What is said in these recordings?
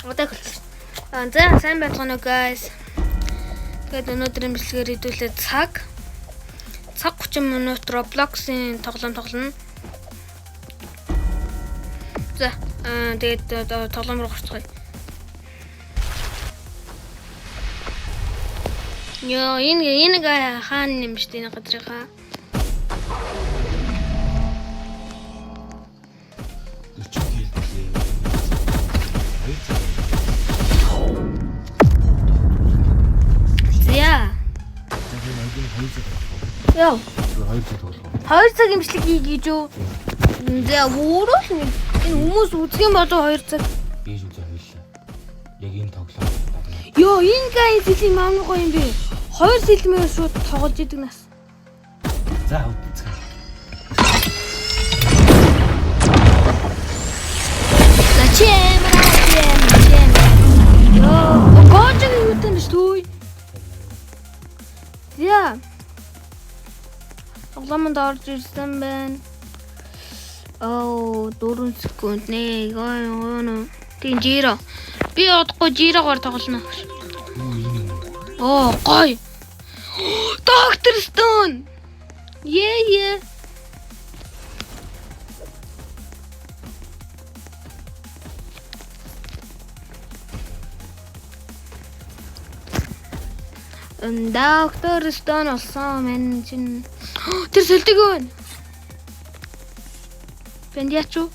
Одоо хэлсэн. За сайн байцгаана уу guys. Тэгээд өнөөдрийн бичлэгээр хэдүүлээ цаг 30 минут Roblox-ийн тоглоно. За тэгээд тоглоом руу орцгоё. Ёо энэ хаана юм бэ энэ газрынхаа. Яа. 2 цаг имжлэг хийж юу? За өөрөө л энэ хүмүүс үзэх юм болоо 2 цаг. Бийж үзээ хойлоо. Яг энэ тоглоом. Йоо, энэ гай сэлим амар гоё юм бэ. 2 сэлмээр шууд тоглож идэг нас. За үзье. Зачем? Йоо, гооч юу тань шүү. Яа. Тоглоомд орж ирсэн байна. Оо 4 секунд нэ. Гоо. Тийм жиро. Би одохгүй жирогоор тоглоно. Оо гоё. Доктор Stone. Е. Доктор Stone олсон мен чин. Тэр сэлдэг байна. Пендиачу.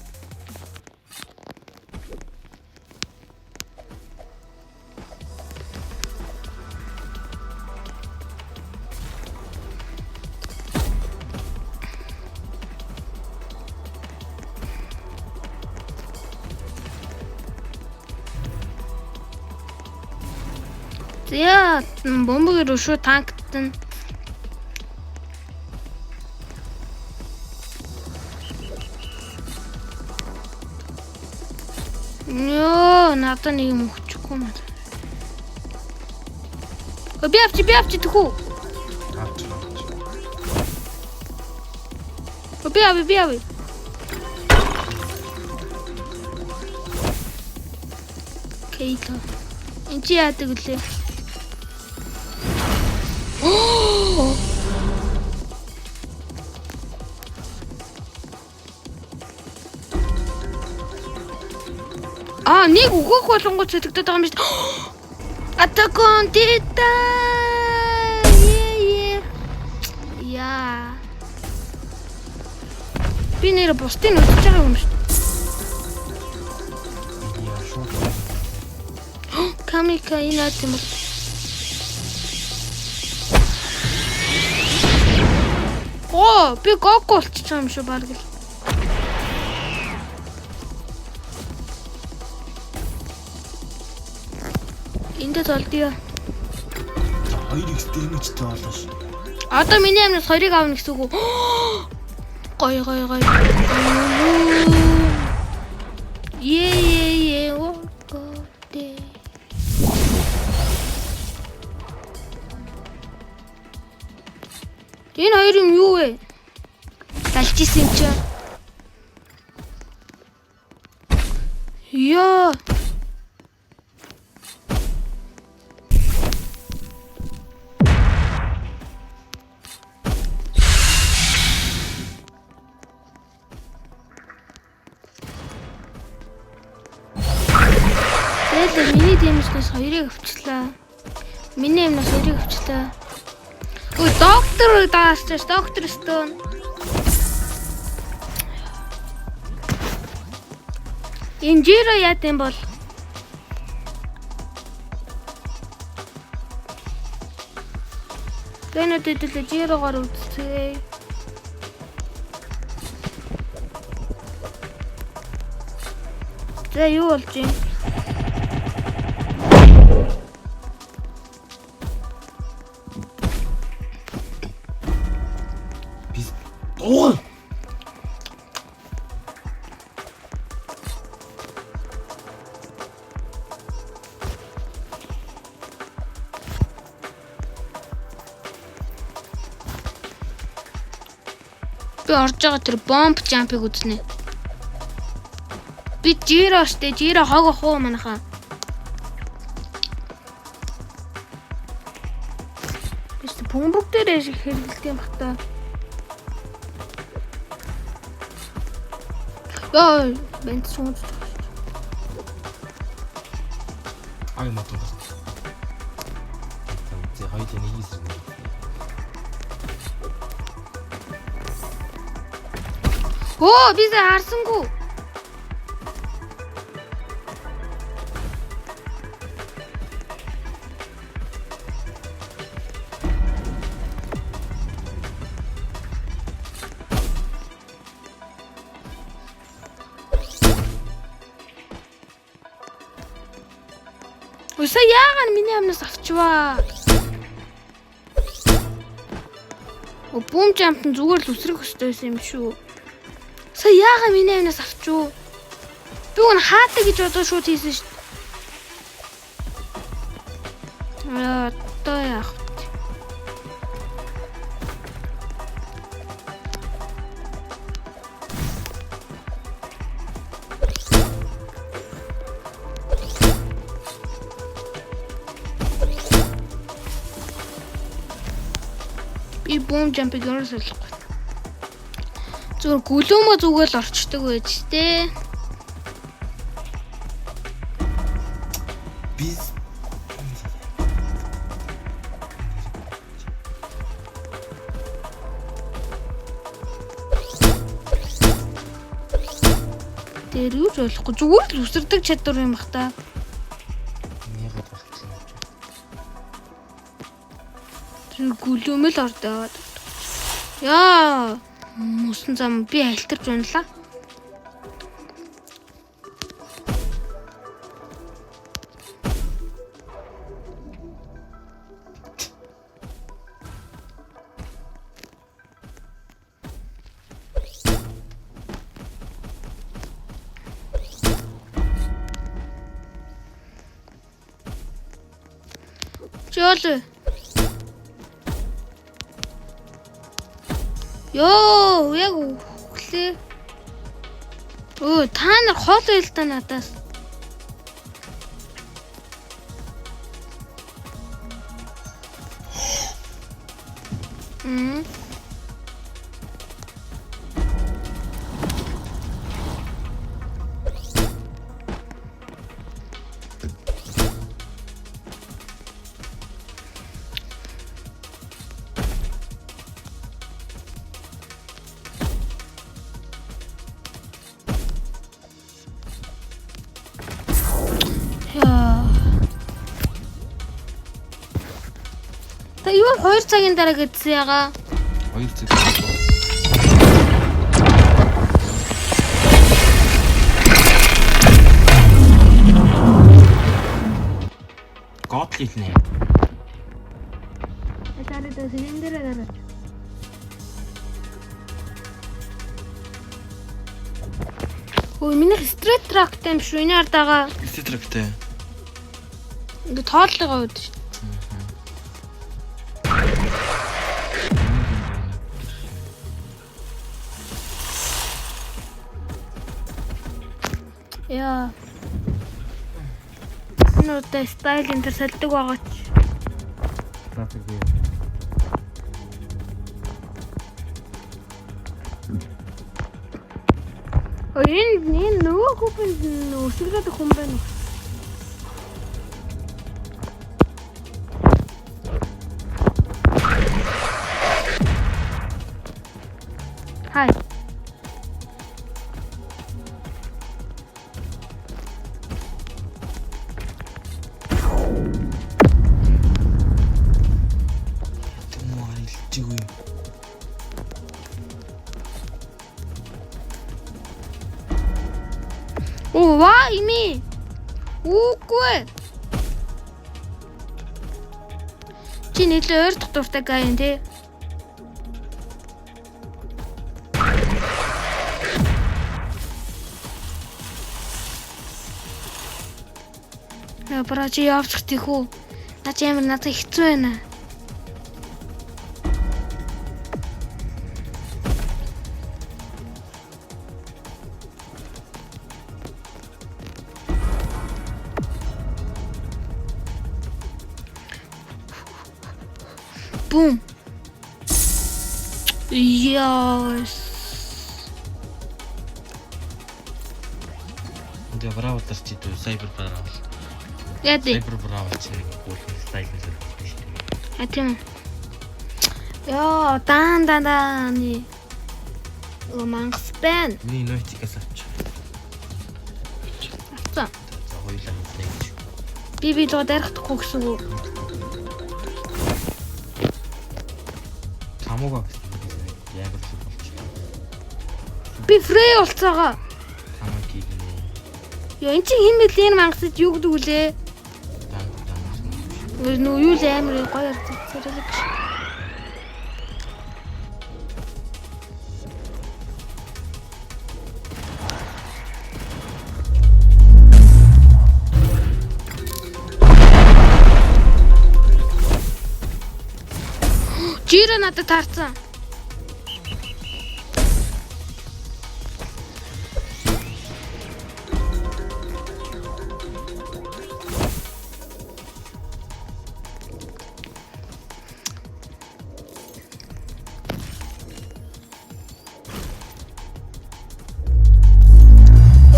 Я бомбыг рушуу танктан. Нөө, надад нэг юм өгчихгүй маа. Би авчи тэхүү. Би ави. Кейто. Энд яадаг үлээ. Нэг өгөх болонгоо цэцэгдэд байгаа юм шүү дээ. Атакон Тита. Яа. Би нэр бусдын үзэж байгаа юм шүү дээ. Камика инат юм. Оо, би гог болчих юм шүү баг л. Энд толдё. 2x дэмэжтэй болоо ш. Одоо миний амнаас 2-ыг авна гэсэн үг үү? Гой. Е. Окей. Энэ хоёр юм юу вэ? Талчисэн юм чи. Яа. Тэгээд миний дэмжлээс 2-ыг авчлаа. Миний амнаас 2-ыг авчлаа. Ой, доктор даасч, доктор Stone. Инжиро яат юм бол. Гэнэт идэл жирогоор үзье. За юу болж юм? Оо. Би орж байгаа тэр бомб жампыг үзнэ. Би жиро штэ, жиро хог ах уу манайхаа. бөмбөг дээр ашиг хэрэглэдэг юм бах та. Яа, бэнт сууж. ай матан. Зэ хоёул нэг хийсэн. Оо, би сая харсангүй. Үсэ яагаад миний амнаас авчваа? О, бум жампн зүгээр л үсрэх хөстэй байсан юм шүү. Сая яагаад миний амнаас авчваа? Би уг нь хаадаг гэж бодож шууд хийсэн шүү. Одоо яах вэ? Би бум жампыг ерөөсөө олохгүй. Зүгээр гүлөөмө зүгэл орчдөг байж тээ. Би Тэр юу ч болохгүй. Зүгээр л үсэрдэг чадвар юм бах та. яагаад багтлаа. Гүлөөмөл ордоод. Яа, мөсөн зам би альтарч унлаа. Жол. Йоо, яг өглөө. Өө, та нар хоол байл та надаас. Та юу 2 цагийн дараа гэдсэн ягаа? 2 цаг. Готлил нэ. Эсарэ тэ силиндер гараад. Ой, миний стрит трактай юм шүү. Энэ ардаага. Стрит трактай. Ингээ тооллогоо үүд шүү. Яа. Нуутай стайл энэ төр салдаг байгаа ч. Трафик бий. Ой, энэ нөгөө хүүхэнд өсгөлөд хүн байна уу? Хай. Оо, ваа, ими. Үгүй. Чи нэлээ ойр дутууртай гайн тий. Яа, чи явчих тийхүү. Наач амар надад хэцүү байна. Boom. Яс. Энд браво дарч идүү сайбер браво. Яди. Сайбер браво чинь гол стайл нь шүү дээ. А тийм. Яа, дааны. Мангас байна. Миний нойтикаас авч. За. За хоёулаа нэг. Би лоо дарахдаггүй гэсэн үг. Хамуугаа яг л болж. Би фрей болцоогоо. Хамаа гинэ. Яа, эн чинь хэн бэл энэ мангасд юу гэдэг үлээ? Нөө юу л амар гоё зэрэг. Жира надад таарсан.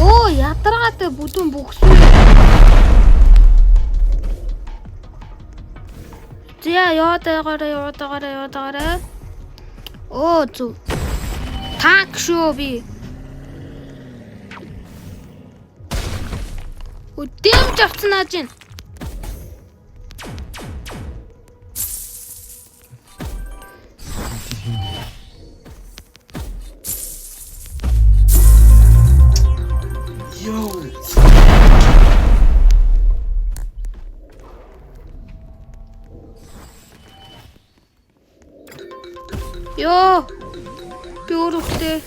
Оо, ядаргаатай бүдүүн бүхсэн. За яваагаа. Оо зү. Так шүү би. Өдөөмж авцнаа жин. Йоо. Ёо. Би өөрөөхтэй.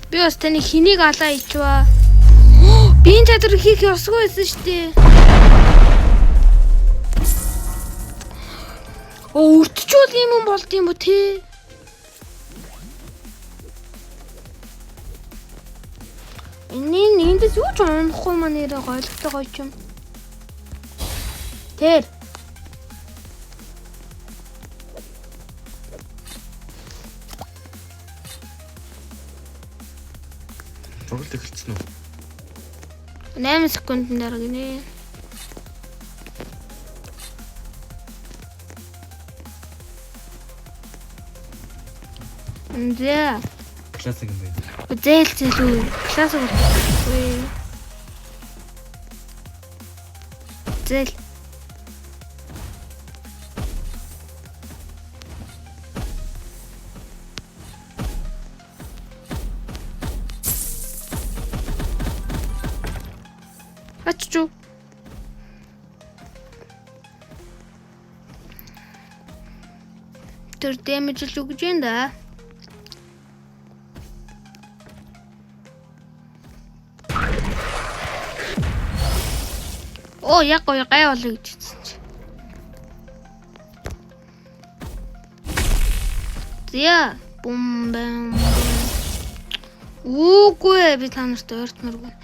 Би бас таны хэнийг алаа ичваа. Би энэ чадвар хийх ёсгүй байсан шүү дээ. Оо, өртчүүл юм болд юм уу те? Эндээс юу ч унахгүй маа нэрээ гойлготой гоё юм. Тэр. Тоглолт эхэлсэн үү? 8 секундын дараа гинэ. Зэ. Классик юм байна. Зээлцэлүү. Классик үгүй. Зээл. Аччу. Тэр дэмэжл үгэж юм да. Оо, яг гоё гай болоо гэж хэлсэн чи. Зя, бум бам. Үгүй би та нарт ойртморгүй.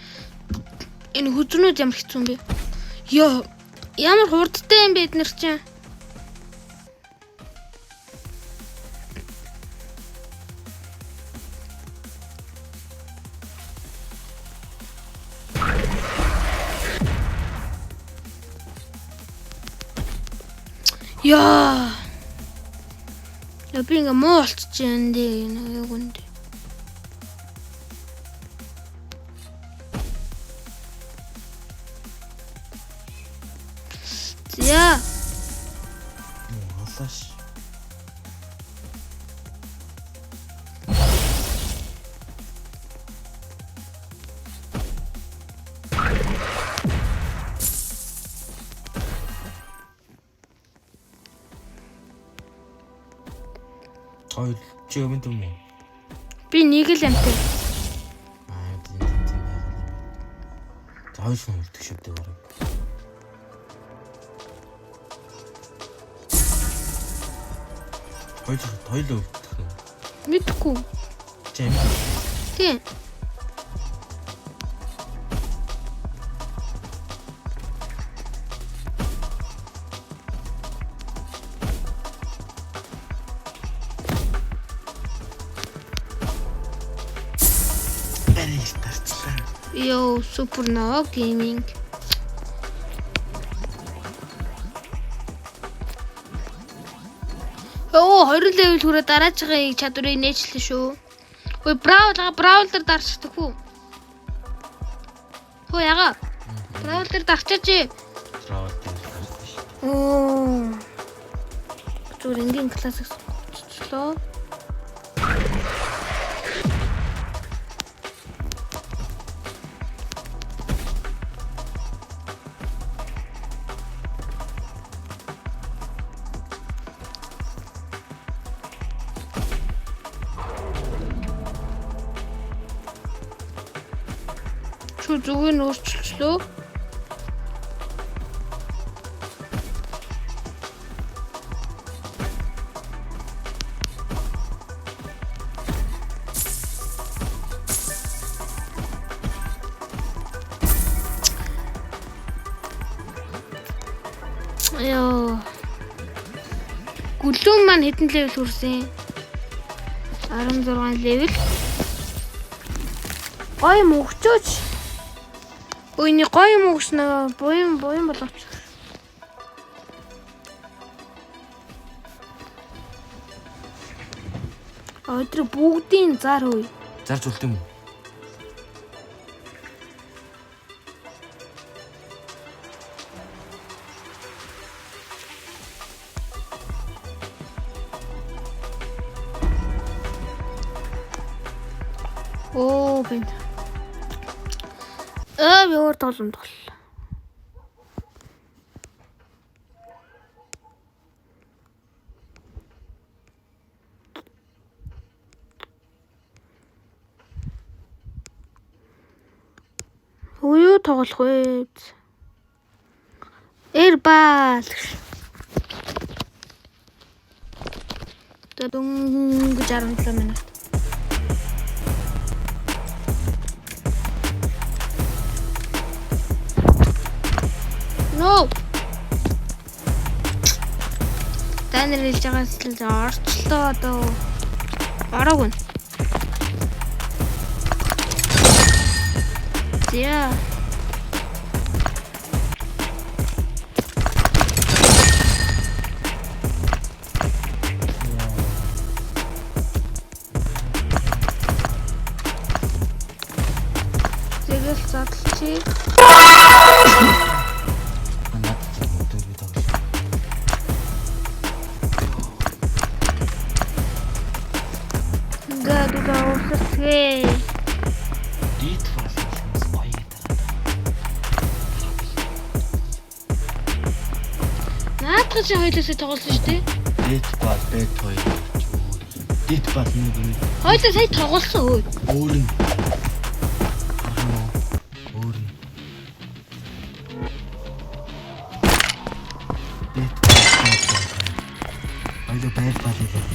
Энэ хүзрнүүд ямар хэцүү юм бэ? Ёо, ямар хурдтай юм бэ эднэр чинь? Яа. Би ингээ муу болчихжээ энэ яг үнд. За. Алаш. Ой, чи өвөн юм уу? Би нэг л амтай. Тийм яагаад юм. За хоёр хүн үлдэх шүү дээ бараг. Хоёул үлдэх нь. Мэдгүй. Чи амин. Тийм. Йоо, Supernova Gaming. Оо, 2 level хүрээ дараачихын чадварыг нээчлээ шүү. Ой, Brawl дээр дарчихдаг хүү. Хөө яга. Brawl дээр дарчаач. Brawl дээр гарч шүү. Оо. Зүгээр энгийн классик сонгочлоо. Чүү зүгийн өөрчлөлөө. Яа. Гүлүүн маань хэдэн левел хүрсэн? 16 левел. Гой мөгчөөч. Өөний гой мөгснөө буян болооч. Өдөр бүгдийн зар хөөе. Зарж үлдэм үү? Оо, бин. Би өөр тоглоом тоглолоо. Юу тоглох вэ? Эрбал. Дөнгөж 17 минут. No. Танер хэлж байгаас л орчлоо одоо. Ороогүй. Yeah. Тэгэл задлчих. Наадах чи хоёулаасаа тоглосон шүү дээ. Дээтбал бэт хоёр. Дээтбал нэг юм. Хоёулаа сая тоглосон хөө. Өөр нь. Өөр нь. Дээтбал. Хоёулаа бээтбал хийлээ.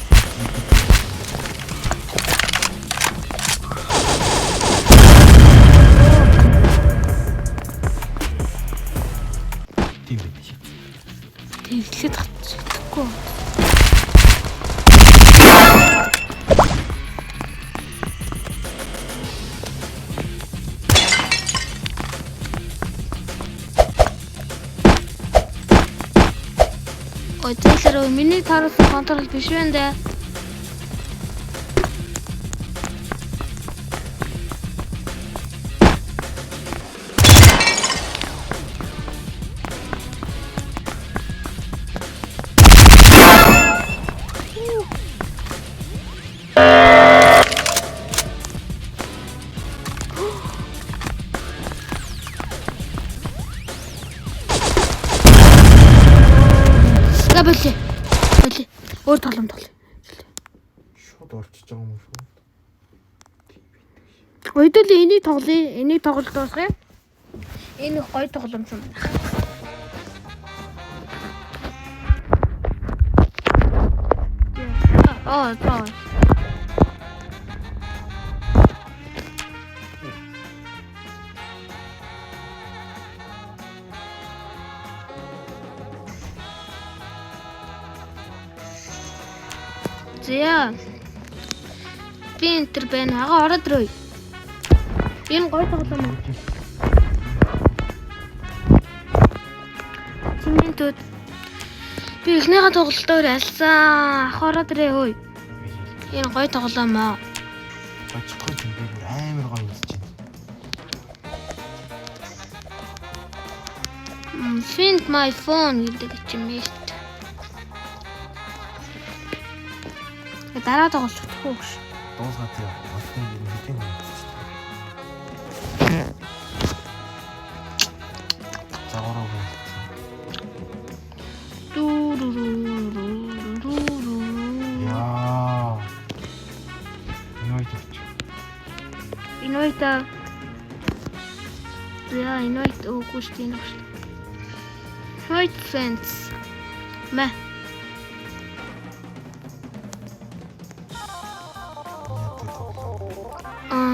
Тэглээд татчихгүй. Ой, тэглэр миний таруулсан контрол биш байна даа. Болли. Өөр тоглоом тоглоё. Шууд орчиж байгаа юм шүү. Ойдол энийг тоглоё. Энийг тоглож дуусгая. Энэ их гоё тоглоом юм. За. Би энтер байна. Ороод ирөө. Энэ гоё тоглоом уу? Тимэнтүүд би ихнийхээ тоглолтоор алсан. Ахаараа дэрээ хөөе. Энэ гоё тоглоом аа. Очихгүй юм би бүр амар гоё үзэж байна. Find my phone гэдэг юм ээ. Дараа тоглож чадахгүй ш. Дуусгаад яа. Отны юм хэдийн юм. Загвараа байна. Яа. Инойта. Ja, инойт өгөөш тийм үү. White fence. Мэ.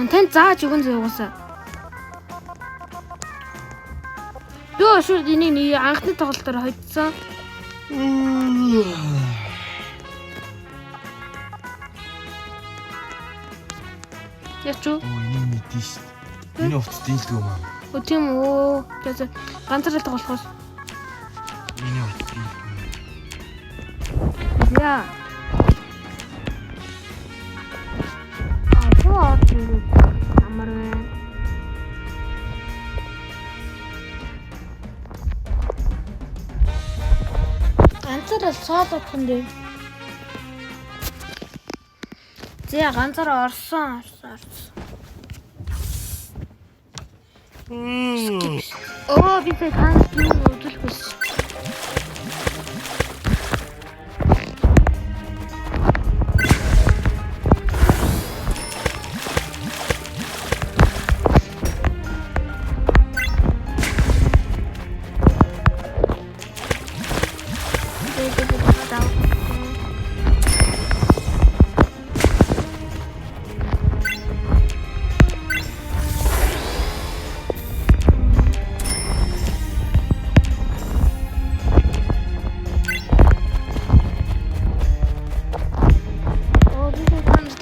Тэн зааж өгөн зөөсөө. Юу шүү энийг анхны тоглолтоор хоцсон. Ячуу. Энийг мэдэн шүү. Энэ хувцас дийлдэг юм аа. Өө тийм үү. Тэгээд ганцаараа тоглохоос. Миний хувцас дийлдэг. Яа. Аа, тийм. Амар байна. Ганцаараа цаадах юм дээ. Зэ ганцаараа орсон. Оо би тэг хаан үзүүлэхээс.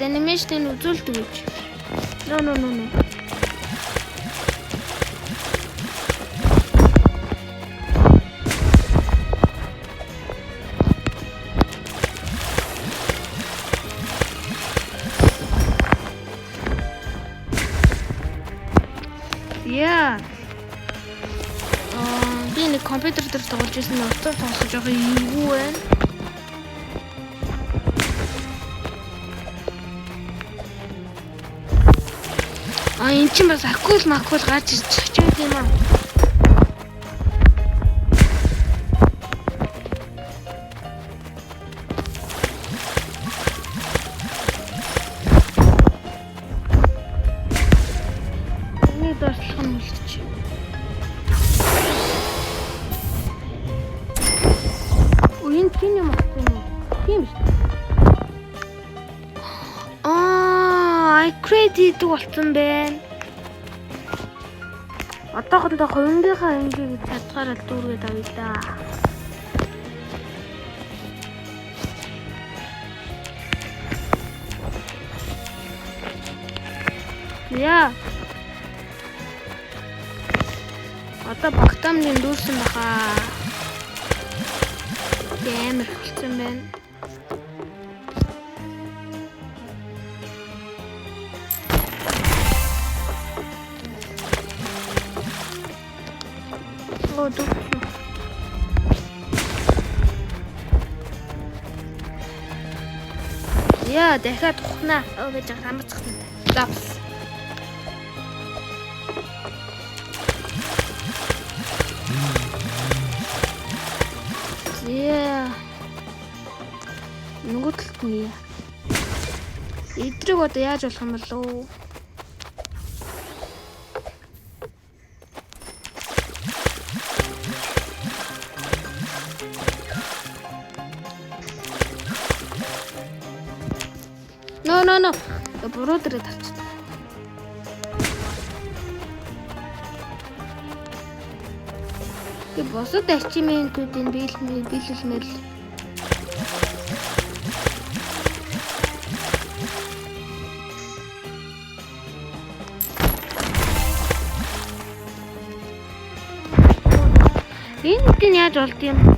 Animation үзүүлдэг гэж. No. Yeah. Би нэг компьютер дээр тоглож байсан нь утгаар тоглож байгаа юу вэ? Энд чинь бас акул гарч ирж чичээд юм аа. Энийг дурслах нь үлдэж. Энд тийм юм авсан юм уу? Тийм шүү. Credit болсон байна. Одоохондоо хувийнхаа эмгийг чадхаараа дүүргээд авъя да. Яа. Одоо багтаамны дүүрсэн баха. Амар болсон байна. Яа, дахиад ухнаа. Гэж хамаачихсан. Запс. Яа. Нөгөө талд нь. Эдрийг одоо яаж болох юм бол лөө? No. Буруу дээрээ тарчихсан. Тэг босод ачиментуудын биелэлмэл. Энэ нь яаж болд юм бэ?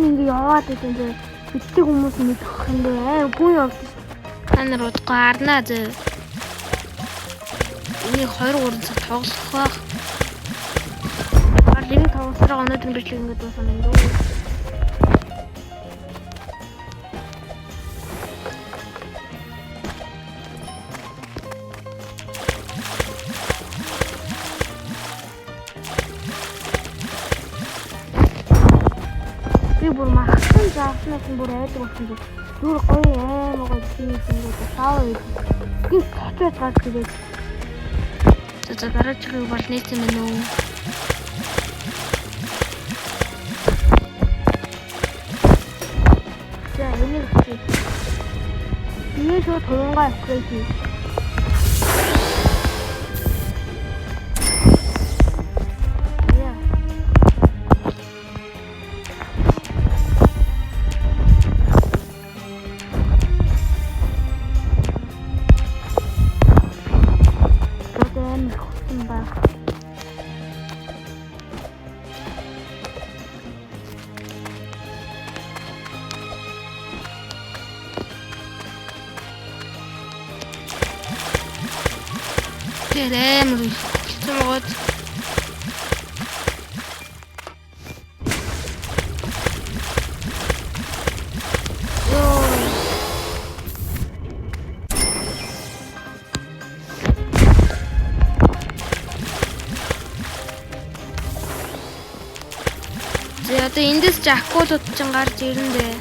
Ингээ яваад идэв. Битдэг хүмүүс мэдэх юм бэ? Гүн явд. Та нар удахгүй арнаа зөө. Энийг 2-3 цаг тоглох байх. Ардын тоглосороо өнөөдөр бичлэг ингээд дуусна юм дөө. Бүр махсан заахнаас бүр айдаг болсон дээ. Зүр гоё аймаг тийм ингээд сав юм. Гин цочоод гарч ирээд. За дараагийн бол нийцэн мэн үү. За энийг чи. Ийм шууд хурунгаа авчихъя. Амар болцоогоод За одоо эндээс ч акулууд ч гарч ирнэ дээ.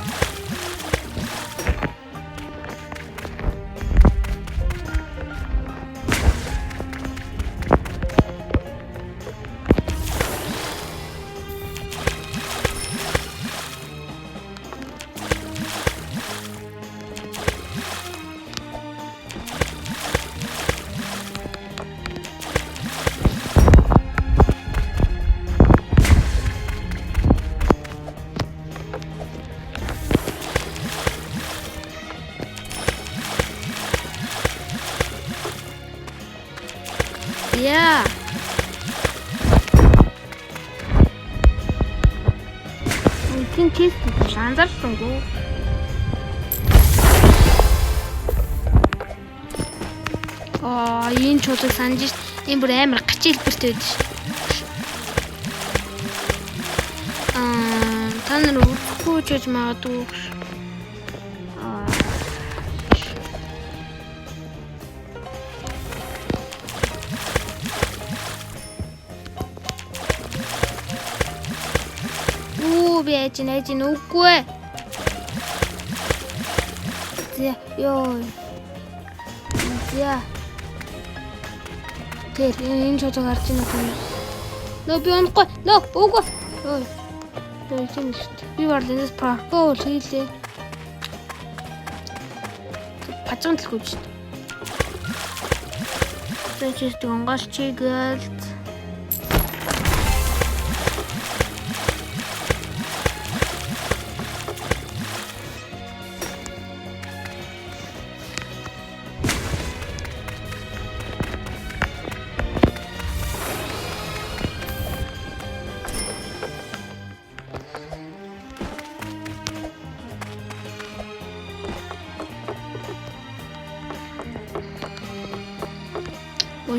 Yeah. Мөнгөний тест анзаарсангүй. Энэ чулуу санаж шít. Энэ бүр амар гачи хэлбэртэй байдаг ш. Та нар өгөхгүй ч гэж магадгүй. Байж үгүй. За ёо. За. Тэр энэ чулуу гарч ийн юм. Нөө би унахгүй. Нөө үгүй. Ой. Тэр чинь шүү дээ. Би барлаас паркол хийлээ. Пачсан төлөв шүү дээ. Тэр чинь онгоос чигэлт.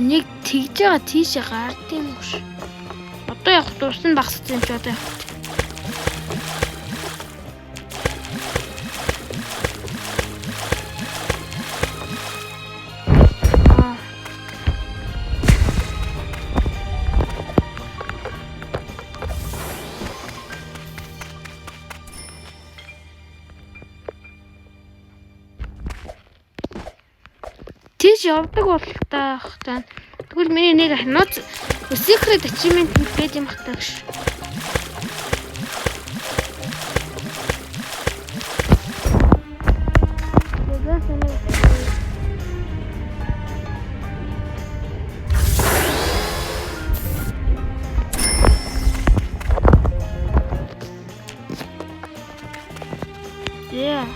Нэг тэгж байгаа тийшээ гард юм уу ш. Одоо яг дурсан багссан юм чи одоо яг. тийш явдаг бол таах та. Тэгвэл миний нэр ханаач secret achievement гэдэг юм хатагш. Yeah.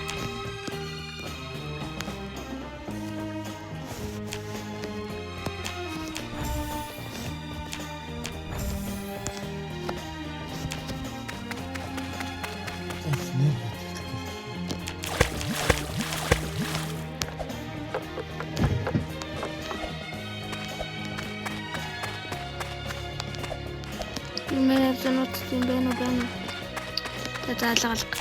Миний зэнут тийм байна уу? Заалгалга.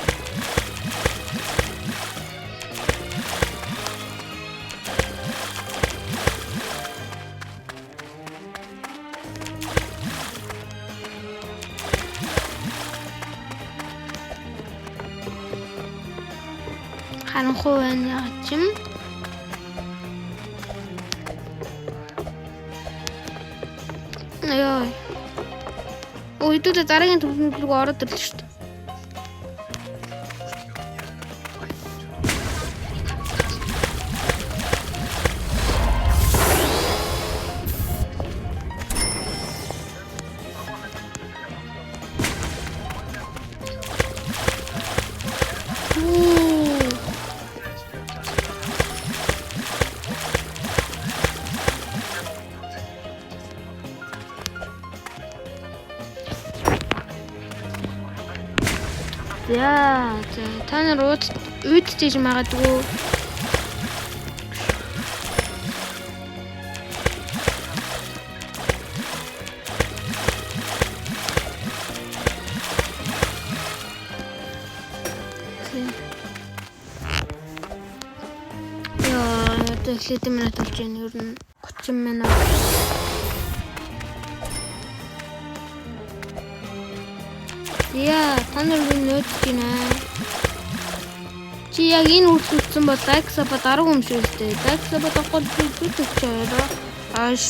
Харанхуй байна ячим. Яа. Өөдөө дараагийн төвлөрөлд рүү ороод ирлээ шүү дээ. Яа, та нар үүдчихэж магадгүй. Яа, тэгэхээр минут болж байна. Ер нь 30 минут. Яа, та нар нөөдж байна. Чи яг энэ үйлчлэгдсэн бол лайксаа дараагүй юм шиг үстэй. Лайксаа бодохгүй зүтгэж ааш.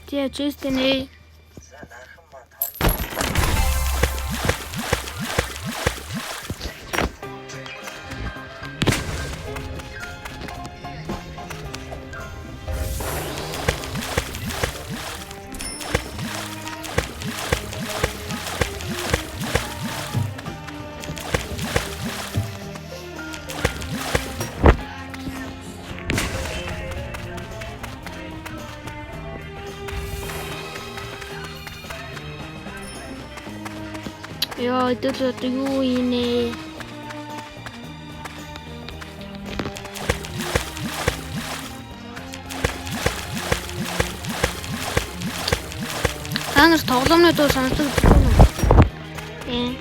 Тя честэнэ. Яа, это юу инэ? Та нар тоглоомны дуу сонсдог юм уу?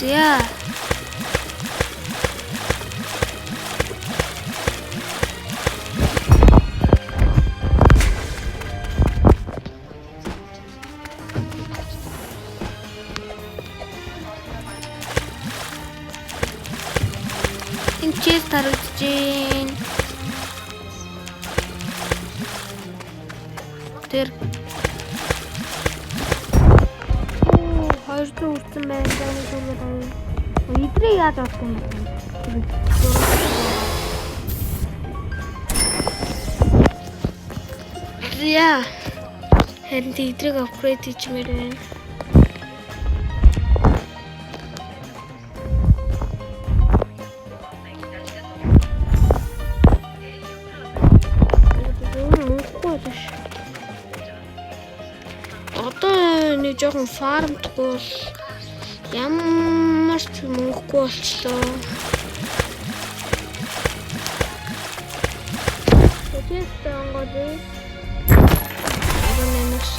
Яа. Чиз тарвчийн тэр хоёрдоо үрсэн байна гэдэг нь идрээ яаж авах юм бэ? Яа. Харин идрийг апгрейд хиймээр байна. Жоохон фармдгүй бол ямар ч мөнгөгүй болчлоо. Тэжээс тангоодээ. Абонемоос.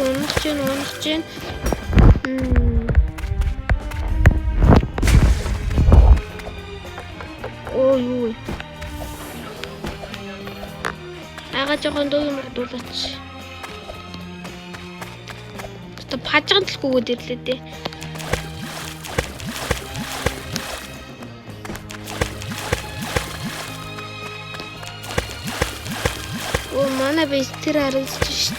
унах чинь. Ой. Ага жоохон дуу юм дуулаач. Тэ пажган дэлгүүгээд ирлээ дээ. Манай бэс тэр харагдаж шít.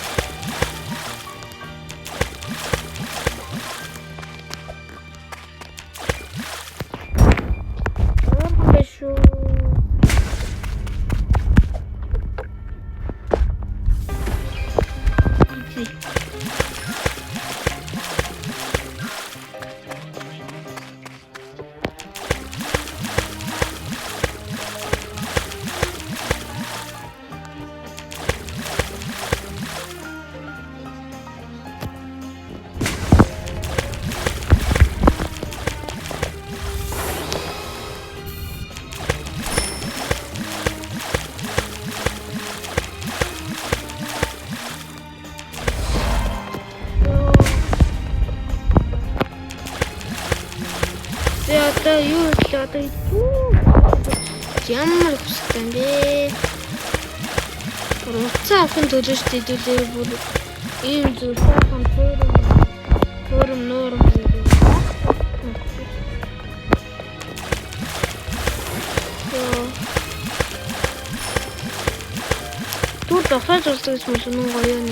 Одоо ямар хүссэн бэ? Уцаа авахын төлөө хэдүүлээ бүр ийм зүйл сайхан төрөм нуурам зүйл. Түр дахиж устгаж мөн гоё нэ.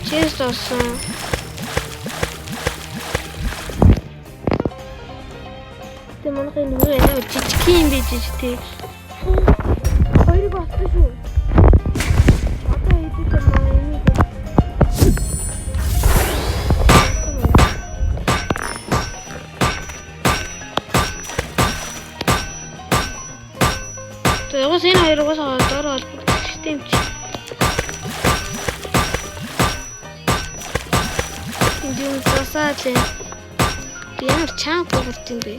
Честно. Тэ манайхын нөгөө нэг жижиг юм биш тий. Хоёрыг авсан шүү. Одоо идэх юм аа. Тэгээс энэ хоёрыг дөрөв систем чи. Юм засаач. Ямар чанга гурт юм бэ?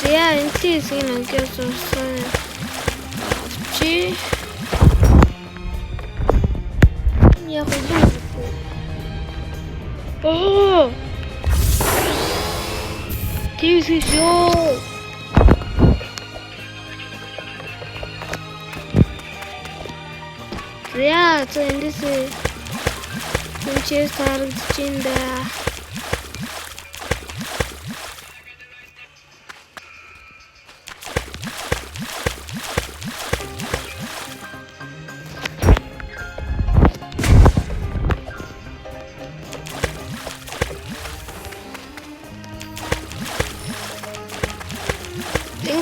Я интересно, как овчи. Я хожу. О! Ты еще. Я цендисы. Ничего старых чинда.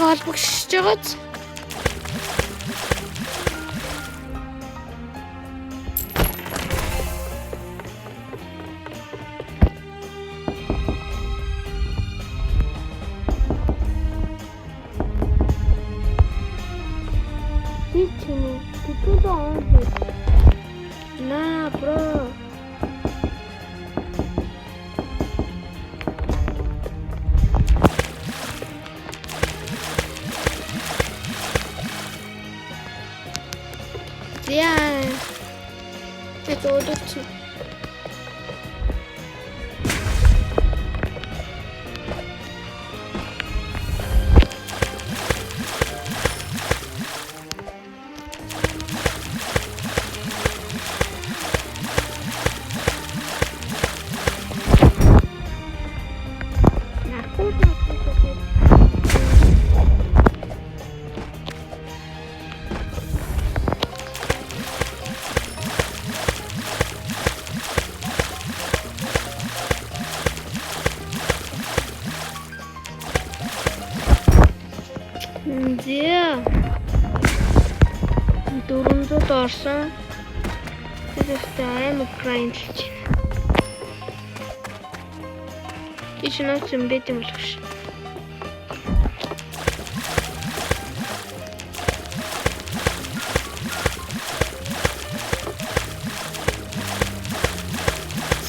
Холбогдож байгааз. Ичнэ, тут он. На, бро. Я это удачно. Зэ. 400 орсон. Тэрэхтэй амар грайнд хийж байна. Ич нууц юм байт юм болох ш.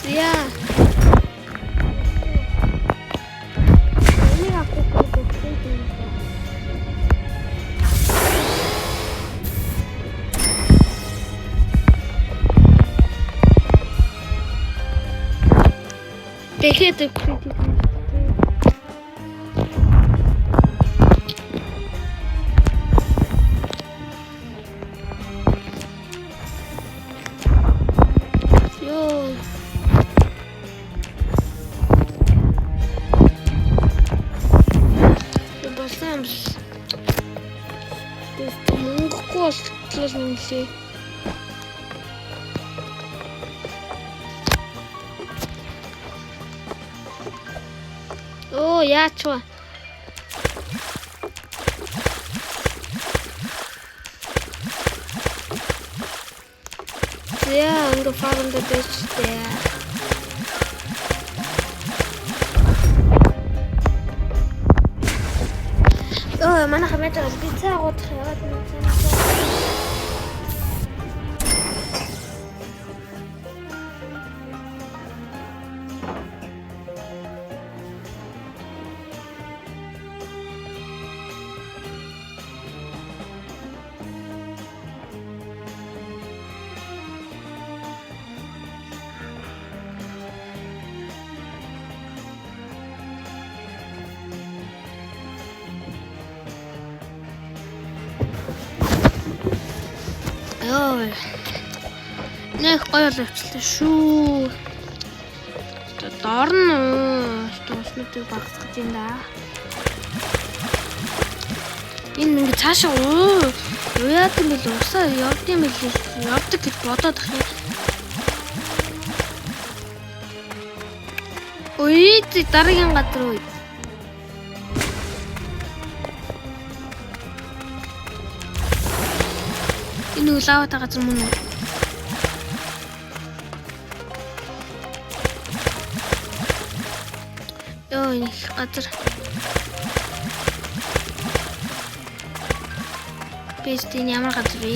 Зя. Тэгэхэд критик. Ёо. Болсон. Тэст мөнгөгүй болтлоо нэмлээ. Оо, яач вэ? Яа, ингээ фармд дэжтэй. Оо, манай хамаатай би цаагууд яваад нэг. Ой. Нэг гоё болчихлоо шүү. Дорно. Стосмитыг багсгаж юм да. Энэ ингээ цаашаа уяад юм бил усаа явд юм бил явдаг гэж бодоод ах юм. Ой, дараагийн газар уу. Энэ лаватай газар мөн үү? Ёо, энэ газар. Бэстийн ямар газар вэ?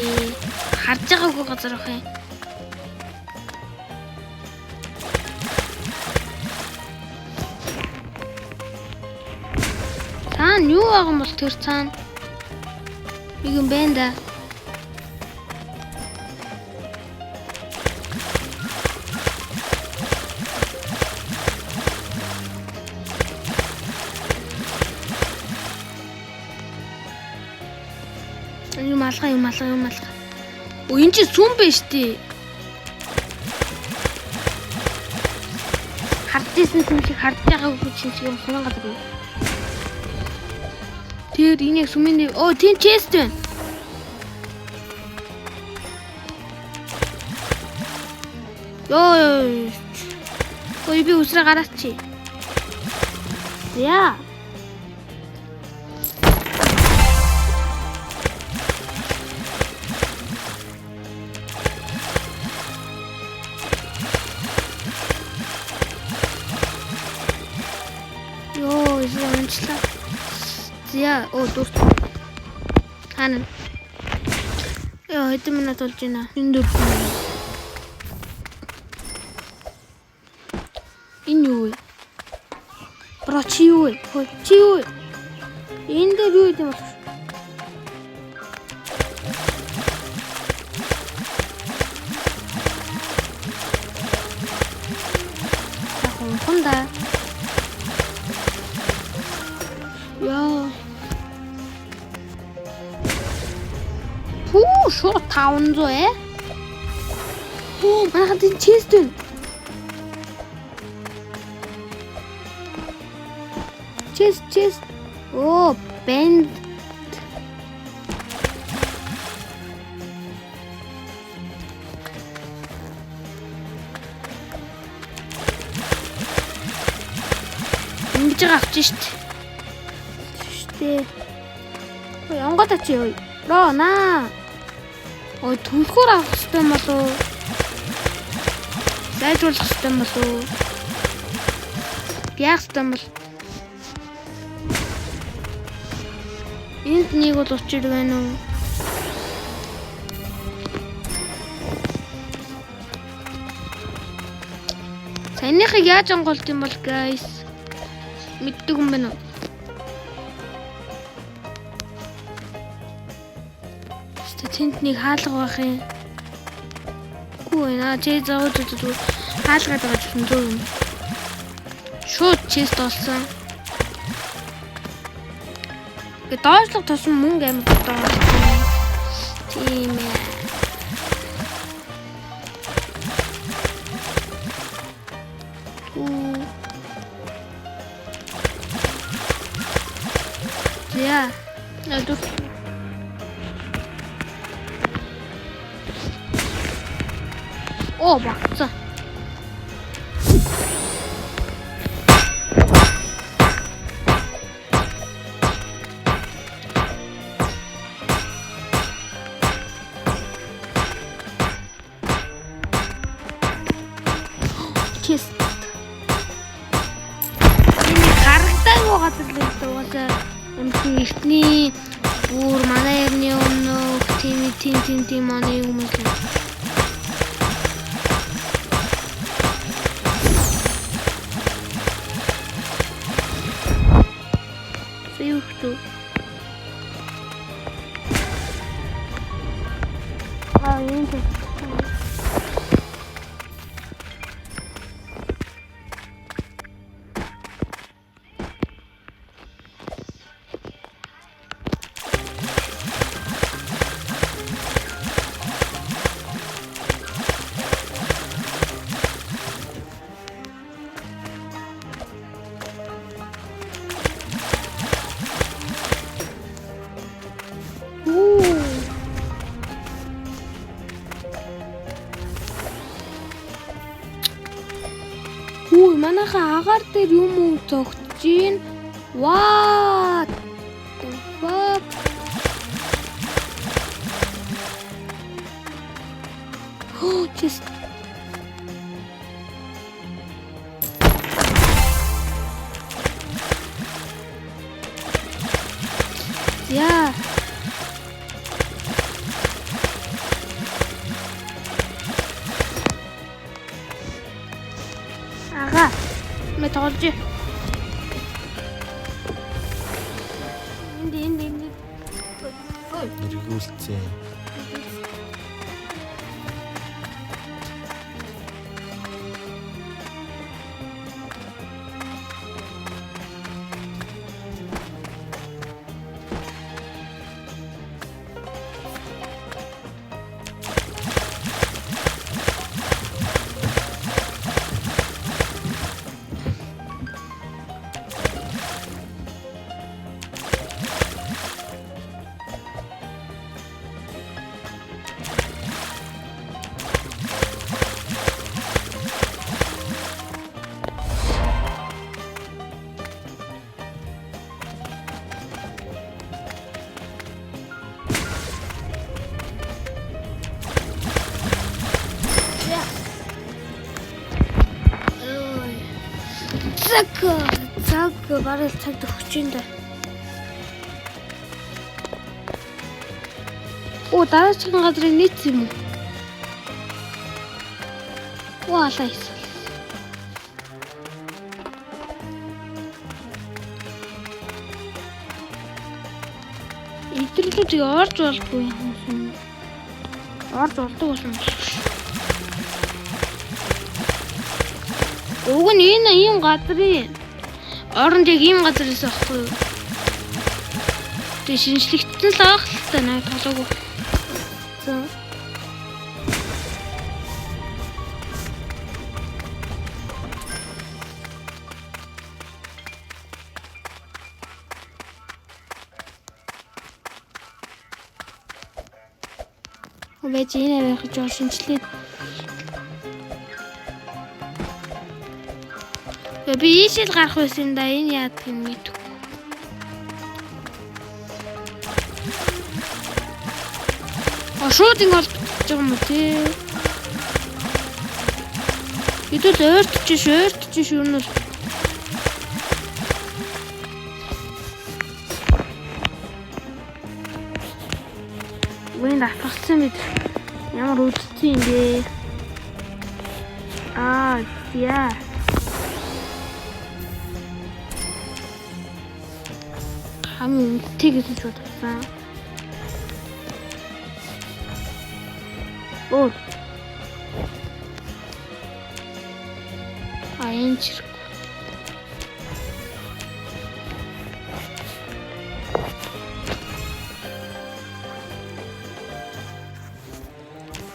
Харж байгаагүй газар ах юм. Цаана юу байгаа юм бол тэр цаана? Нэг юм байна да. Юм алга. Өө энэ чи сүм биш тий. Хардсан сүм шиг харж байгаагүй чинь юм сонон газар уу. Тэр энэ сүмийн оо тийм чест байна. Ой. Ой би усраа гараач. Яа. Ёо, яанчлаа. Зя, оо дурт. Ханаа. Ёо, хэдэн минут болж байна. Энэ дурт. Энэ юу вэ? Бро чи юу вэ? Чи юу вэ? Энэ дээр юу юм бэ? Хонда. Яа. Пүү, шууд 500 ээ. Оо, манайхад энэ чест байна. Чест. Оо, бэнд. Ингэж авчих штт. Онгод очи ой. Рона. Ой түлхүүр авах хэрэгтэй юм болов уу? Сайжруулах хэрэгтэй юм болов уу? Яах хэрэгтэй юм бол? Энд нэг бол учир байна уу? Саяныхыг яаж онголт юм бол guys? Мэддэг юм байна уу? Тэнд нэг хаалга байх юм. Үгүй наа чи заавал хаалгаад байгаа ч юм зөв юм. Шууд чест олсон. Гэ доошлог тосон мөнгө амар доо. Тийм ээ. Я. Надо. О, багцсан. Чис. Энэ харагдаагүй газар л дуусаа. Өмнө ихний бүр манай ерний өмнө тийм манай юм л. Юхту. Энд. Манайхаа агаар дээр юм уу зогтж гин. What the fuck? Oh, just yeah. Ага. Металжи. Энд. Ой. Эргүүлцээ. Цаг барал цагт өгч юм да. Оо дараагийн газрыг нийцсэн юм уу? Валайс. Идэрлүүдийг орж болгүй юм. Орж болдог болсон. Уг нь энэ ийм газрын оронд яг ийм газар байсан аахгүй юу? Тэг шинжлэгдсэн л аах л та наа толоогүй. За. Овэж энэ байх гэж шинжлээд би ийшэл гарах байсан да энэ яадаг юм мэдв. Шууд ингэ олдож байгаа юм уу тий. Идэл ойртож шүү нь бол. Вин давтагсан бид. Ямар үлдсэн юм бэ? Яа. Хамын тэгэж бодсон. Оо. Энчир.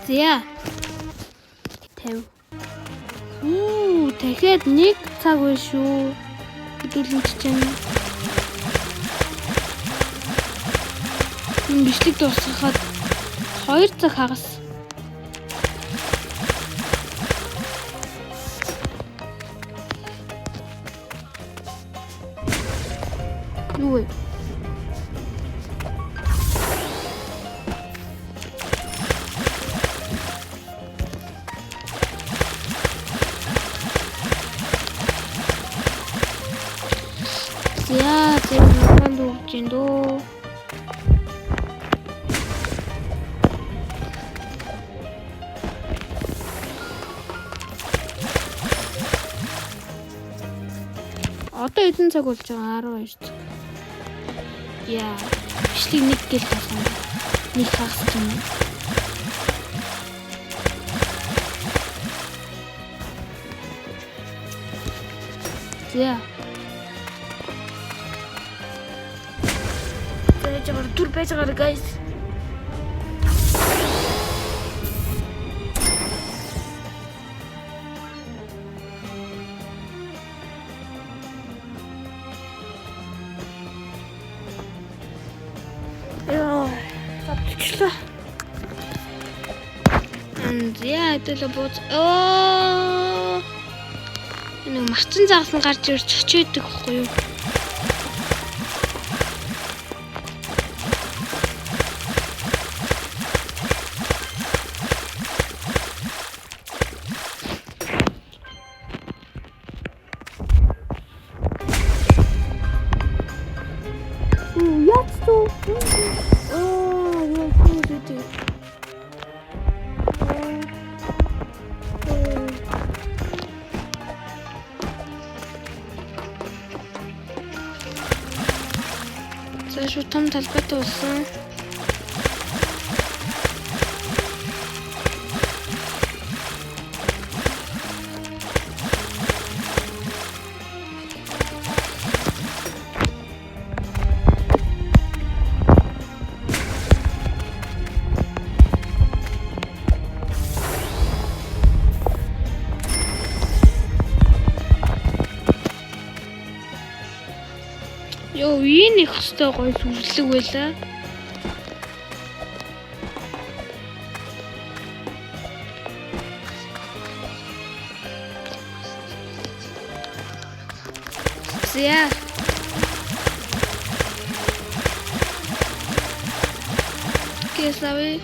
Зя. Тэв. Тэгэхэд нэг цаг вэ шүү. Хөдөлмөж чинь. Бичлэг дуусгахад 2 цаг хагас. Юу вэ? Яа, тэр юу гэнэ? Одоо эдэн цаг болж байгаа 12 цаг. Яа, бичлэг нэг гэл тасан. Нэг хагас юм. Яа. Тэжээр түр бэжгээр guys. Яа, это л бод. Энэ марцсан загас нь гарч ирж очиодаг байхгүй юу? Шууд том талбайтай болсон. Ёо, энэ их хөстэй гоё сүрлэг байлаа. Зя. Кесави.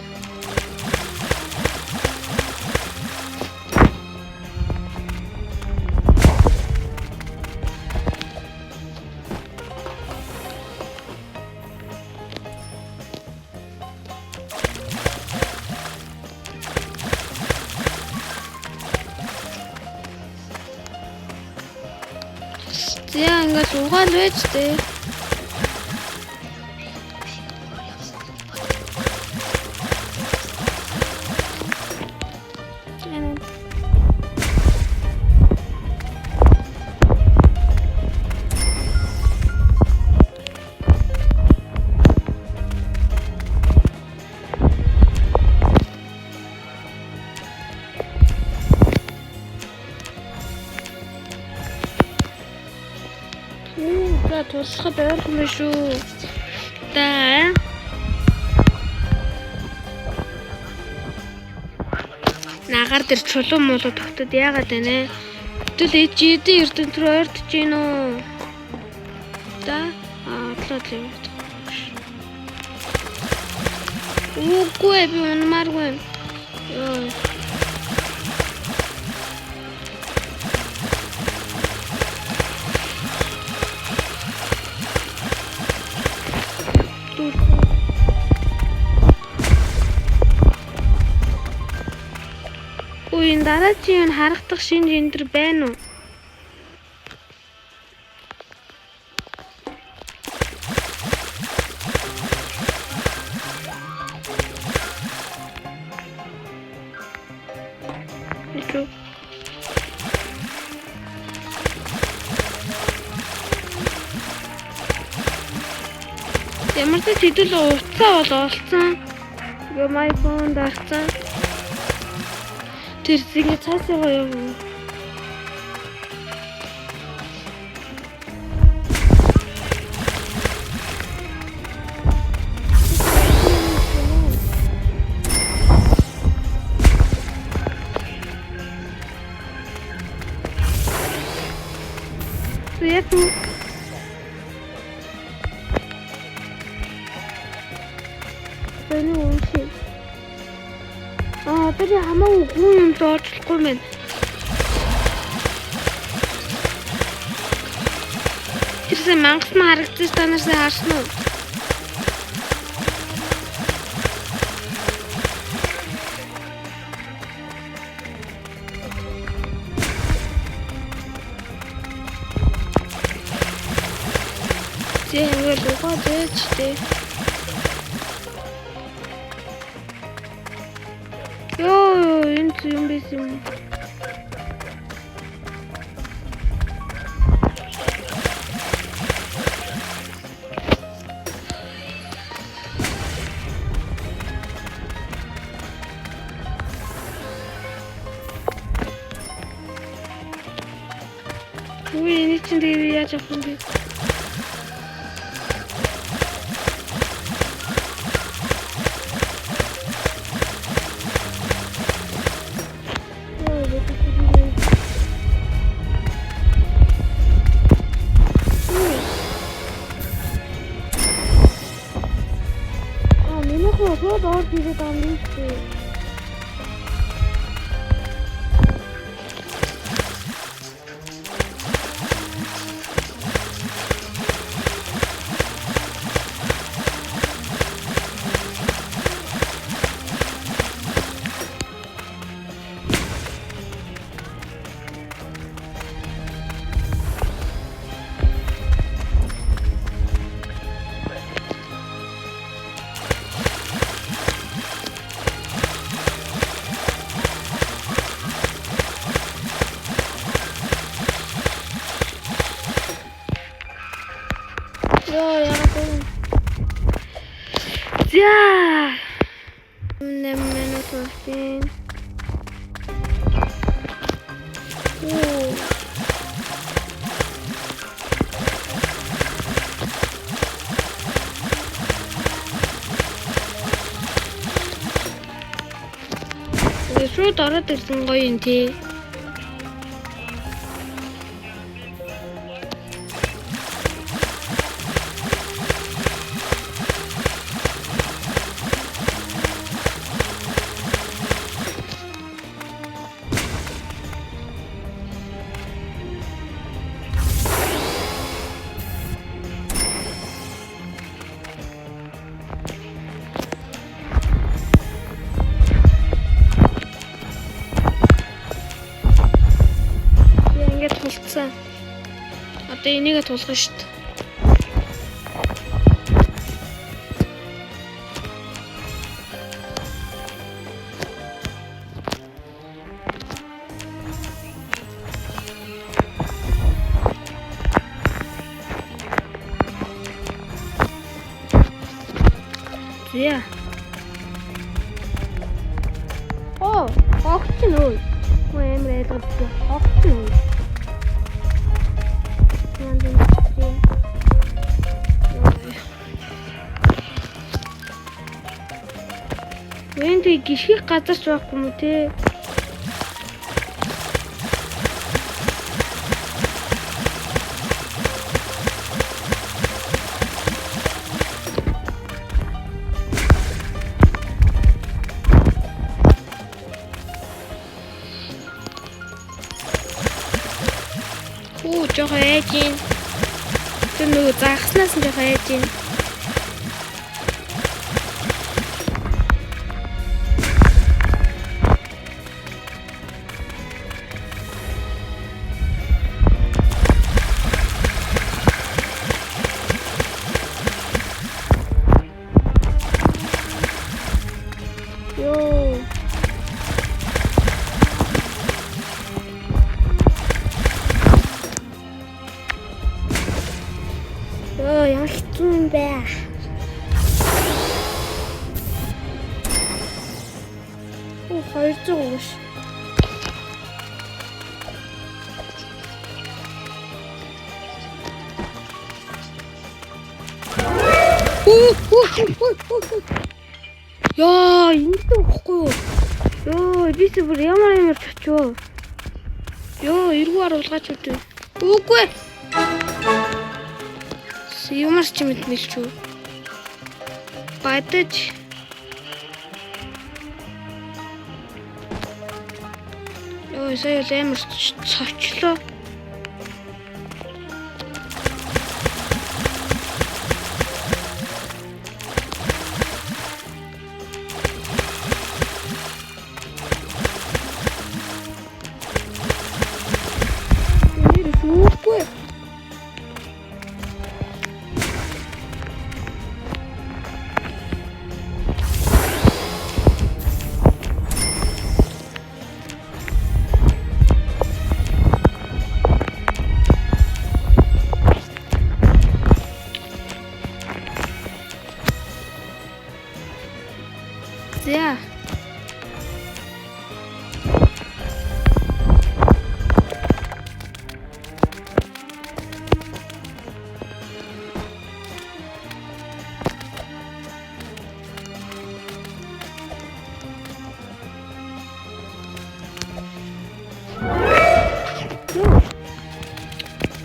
Зя ингээд угаал байж тээ. Туслахад ойрхон шүү. Та нагаар дээр чулуун молоо тогтод яагаад байна? Тэгэл ээжийн эрдэнэ рүү ойртож гин үү? Та одлоо л юм. Үгүй би унамааргүй. Йоо. Үй энэ дараагийн харагдах шинж энэ төр байна уу? Ito. Ямар ч хэдүүл уцаа бол олцсон. Ингээ майфон дарцсан. Тэр зингээ цаасаа яваа. Приятно. Тэний унши. Тэр хамаагүй хүн юм доочлохгүй мэн. Тэрсэн мангас нь харагдаж танарсаа харсан уу? Зэвэр ухаа дэжтэй. Ёо, энэ юм биш юм. Ui, энэ чинь дээр яаж авах юм бэ? Шууд орж ирээд байгаа юм шүү. За. Нэмэн тофин. Оо. Шууд ороод ирсэн гоё юм тий. Тулцсан. Одоо энийгээ тулгана шүү дээ. Зя. Оо, огт нөө. Мөн айлгаж огт нөө. Энд гიშгэх газар ч байхгүй юм те. жоохон айж гин. Тэр нөгөө загснаас нь жоохон айж гин. Ямар хэцүү юм бэ? Оо 200 гош. Яа, энэ тоххой юу? Йоо, би бүр ямар чочоо. Йоо, эргүү оруулгаач үү? Үгүй. Ямар ч юм хэлж чүү. Бадаж. Йоо, сая ямар цочлоо. Үгүй. За.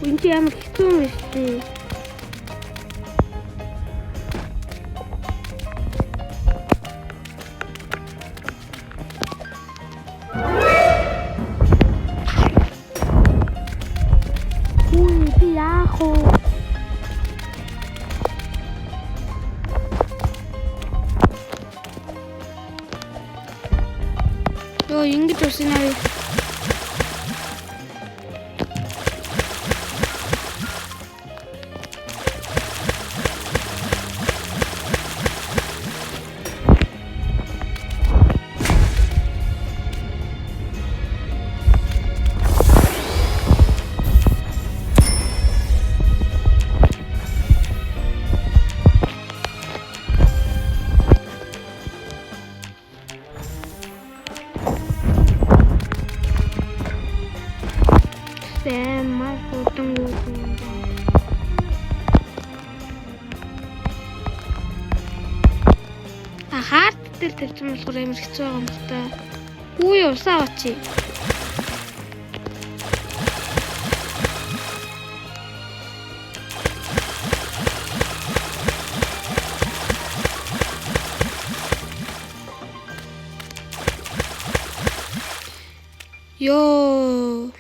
Үнтэй ямар хэцүү юм бэ? Йоо, ингэж усан аа. Май хурдан гүйсэн. Харт дээр тавьсан болохоор амар хэцүү байгаа юм байна та. Үгүй усаа очие. Йоо.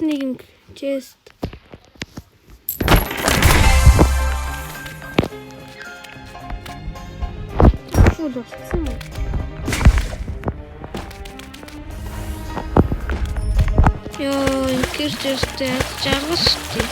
Нэг chest. Фу, дорцсон. Йоо, ингэж честэй жаргал штий.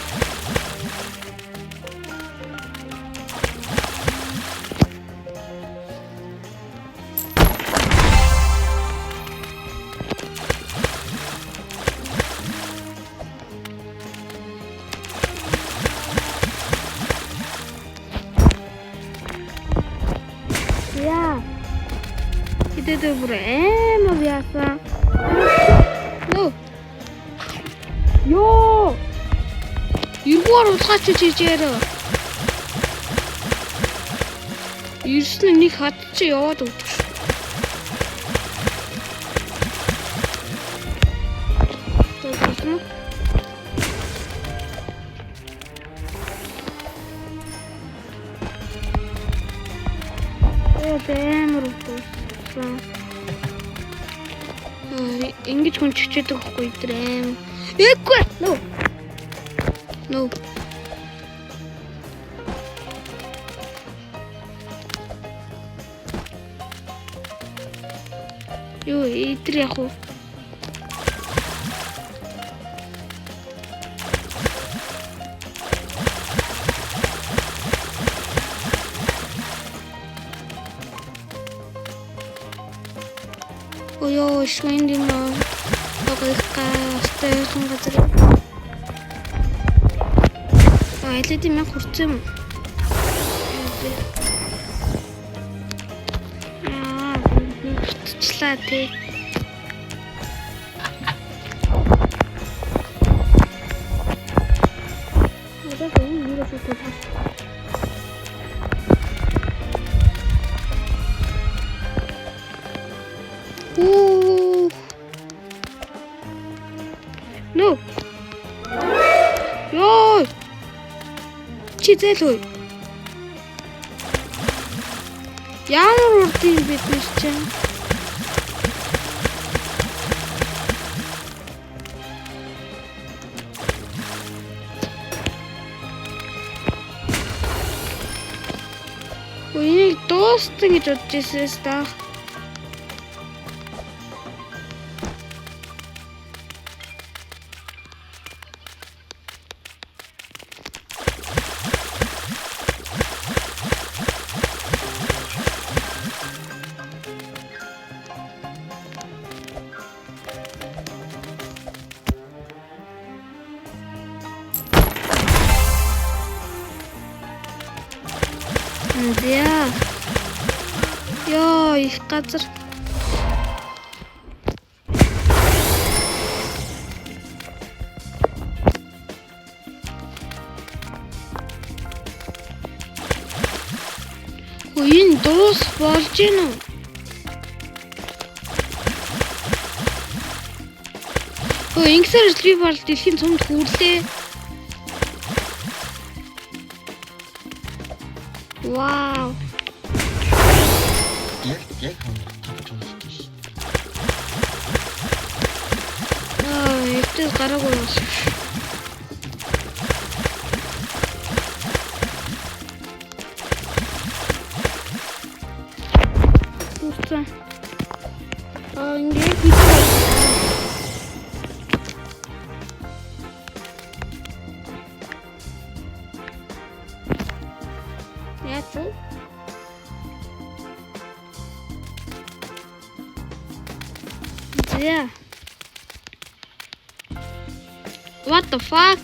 Kita бүр амар яасан. Нөө. Йоо. Иргүүр улгаач чижээрөө. Ирсэн нэг хат чи яваад өгдөг. Тэгсэн. Амар үгүй. Ингэж хүн чичээдэг байхгүй дрэм. Эхгүй. No. Юу идэр яг уу? Ой, швэнд юм аа. Стойсон газар. Айлд юм хурцсан юм. Хурцлаа тий. No. Ёо. Чи зээлгүй. Ямар урд юм бид нар чинь. Үнийг дуустсан гэж бодож ирсэнээс та. Яа. Ёо, их газар. Үин дуус болж гин үү? Ингэсээр би бол дэлхийн цомд хүрлээ. Wow. Яг тавч уншиж ш. Ихтэй гараагүй бол. Үгүй. Ингээд хийх. Yeah. What the fuck?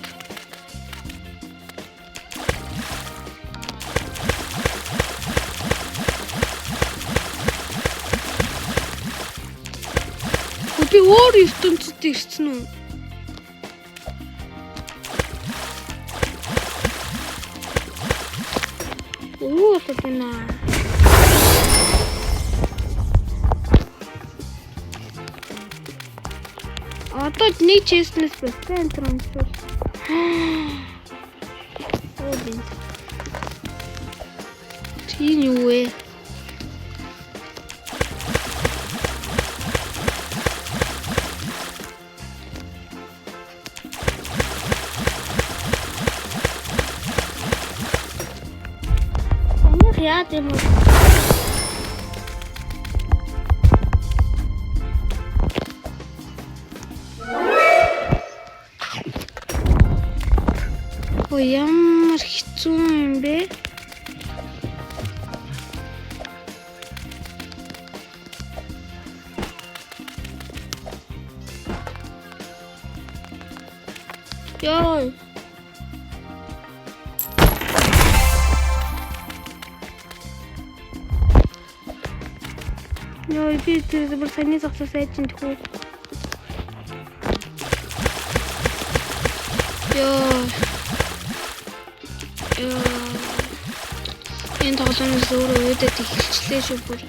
Би өөр ертөнцид ирсэн үү? Оо, тэнэ. Одоо нэг честнес бэлтэн транспор. Оо бин. Тийм юу вэ? Яа тийм үү? Ямар хэцүү юм бэ? Ёо. Ёо, би тэр бүр саний зогсоо сайжин тэхүү. Ёо. Энэ тоглоомоос өөрөө өөдөд ихэлчлээ шүү бүр.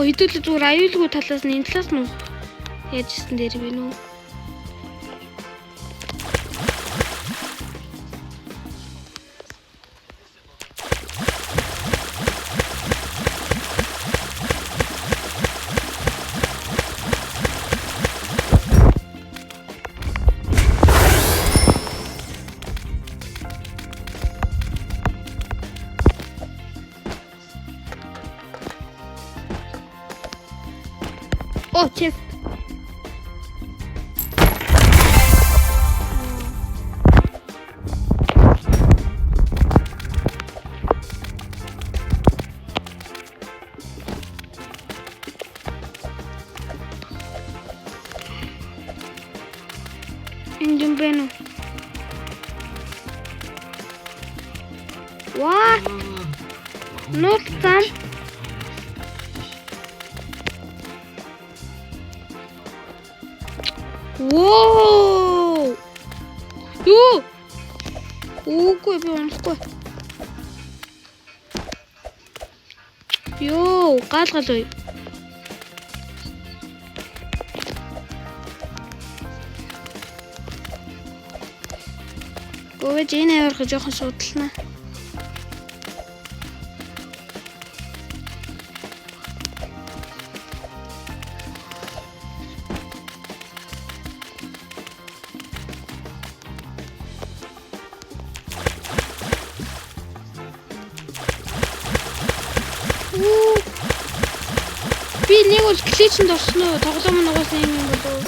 Хэдүүлээ зүгээр аюулгүй талаас нь энэ талаас нь яаж ирсэн дээр бэ нүү? Оо чип. Энд юм бэ нүү? What? Нууц зам. Воу! Юу? Үгүй би унахгүй. Ёо, гаалгалгүй. Говэж энэ авирах жоохон судална. Би нэг бол гличэнд орсон уу? Тоглоом нугасан юм болов.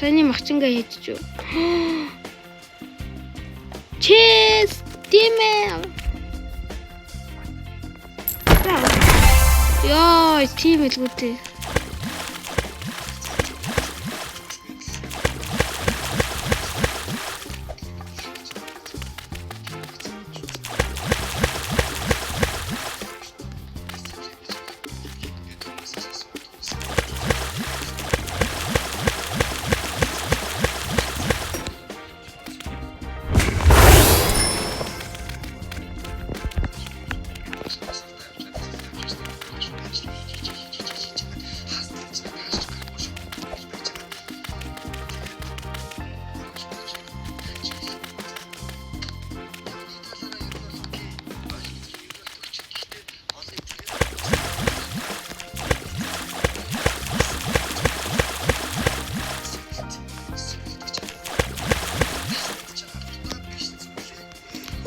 Саний махчингаа хийчих. Чес, тимээ. Яа, тим элгүүтэй.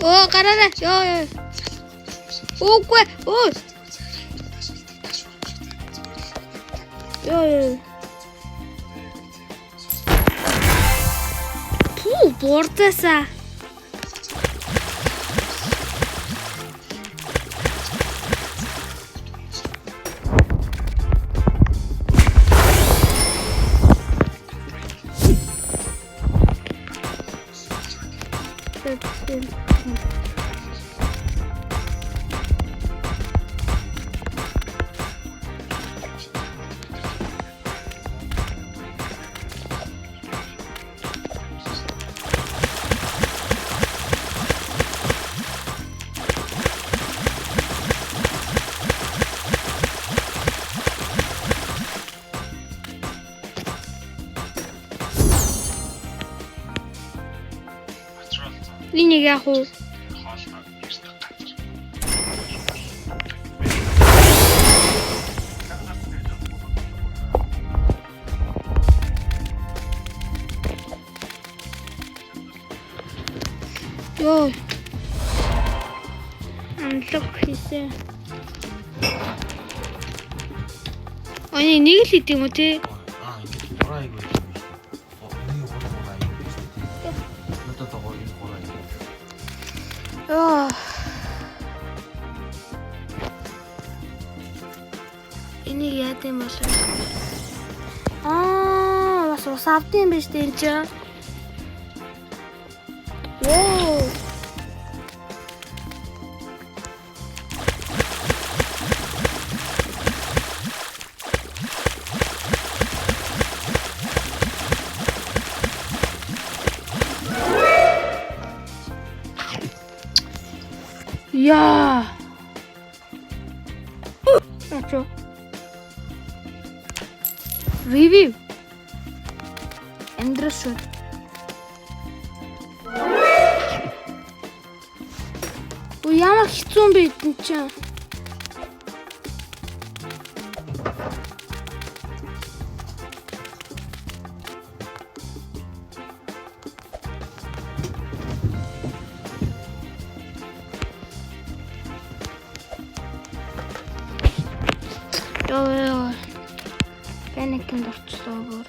Оо, гараарай. Ёо. Үгүй. Оо. Ёо. Пүү, бордаса. Энийг яах вэ? Ёо. Анлог хийсэн. Ани нэг л хийх юм уу те? 이게 보라 이거 있어. 이거 보라 이거 있어. 나도 더 이거 보라 이거. Ёо. Энийг яа гэм бол. Бас ус авдсан биш үү энэ чинь? Ёо. Яа. гарч юу? Review. Эндрес шүү. Ямар хэцүү юм бэ энэ чинь? Ёо. Паникэнд орчлоо бүр.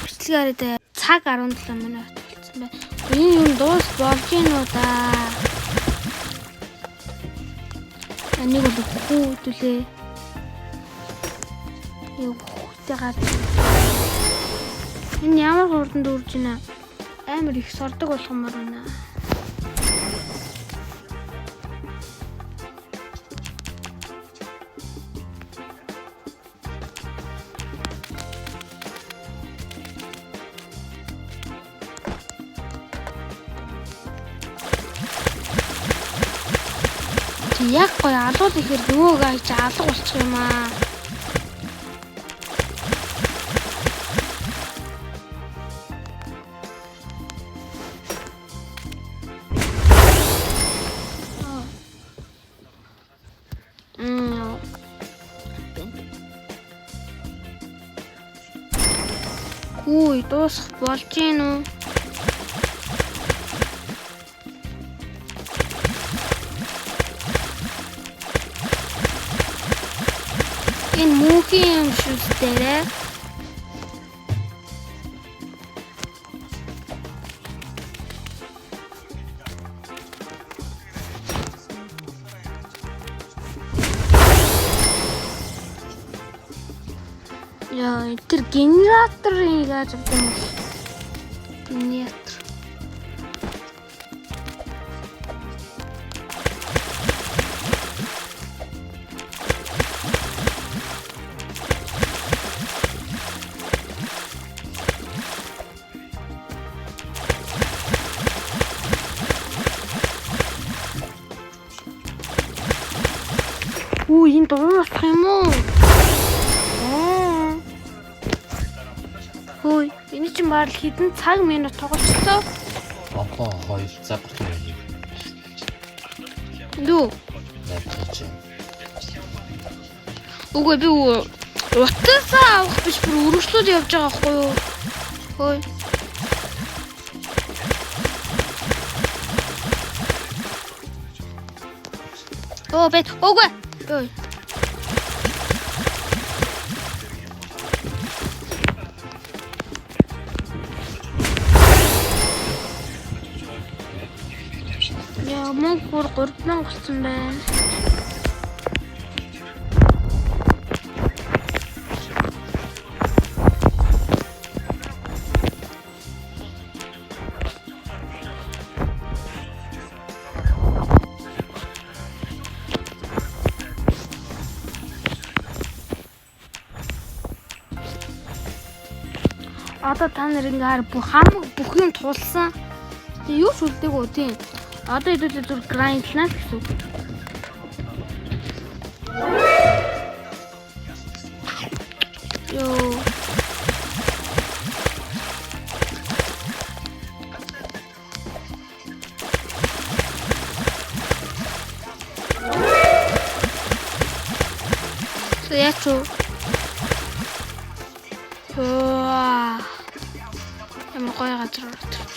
Бичлэгээрээ цаг 17 минут болсон байна. Энэ юм дуус болж гин үү да. Энийг бол хүүдүүлээ. Юу хүүтэй гад. Энэ ямар хурдан дүүрж байна? Амар их сордог болгомоор байна. Яг гоё алуул ихээр нөгөөг айж алга болчих юм аа. Үй дуусах болж гин үү? Энэ муухийн юм шүү дээ. Яа, тэр генераторыг яаж авдаг юм бэ? Генератор. Энэ дуусах юм уу? Хөөе, энэ чинь баг хэдэн цаг минут тоглолцсон? Одоо 2 цаг хүртэл. Дүү. Найдаж. Үгүй би утасаа авах биш бүр өргөслөд явж байгаа байхгүй юу? Хөөе. Оо бет. Үгүй. Ой. Яа, мөн бүр 3000 болсон байна. Одоо та нар ингээр бүх юм тулсан. Юу ч үлдээгүй тийм. Одоо идэлээ зүр грайндлнаа гэсэн үг. Йоо. Яачуу. Ямар гоё газар ордог.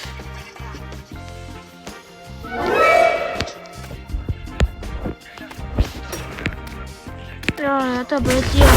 Яа, это бэлээ.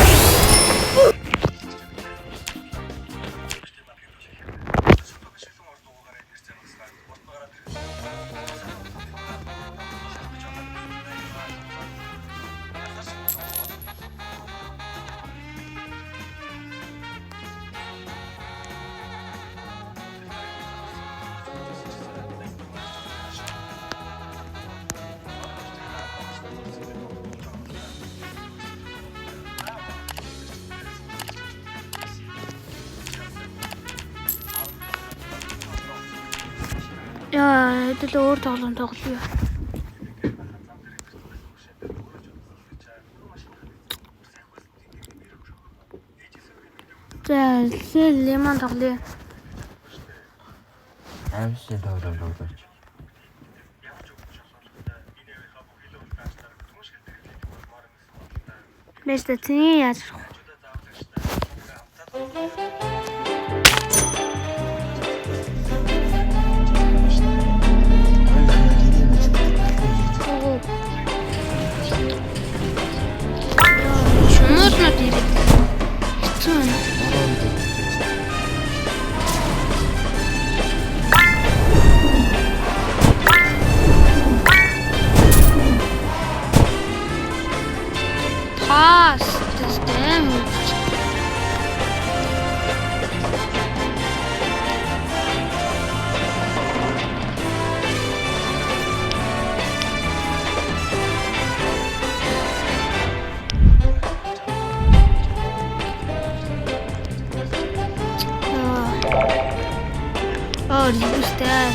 Яа, хэдэл өөр тоглоом тоглоё. За, лемон тоглоё. Амсын тоглож. Бэстэ тний яаж. Можно перед. Что? Pass this damage. Oh, use that.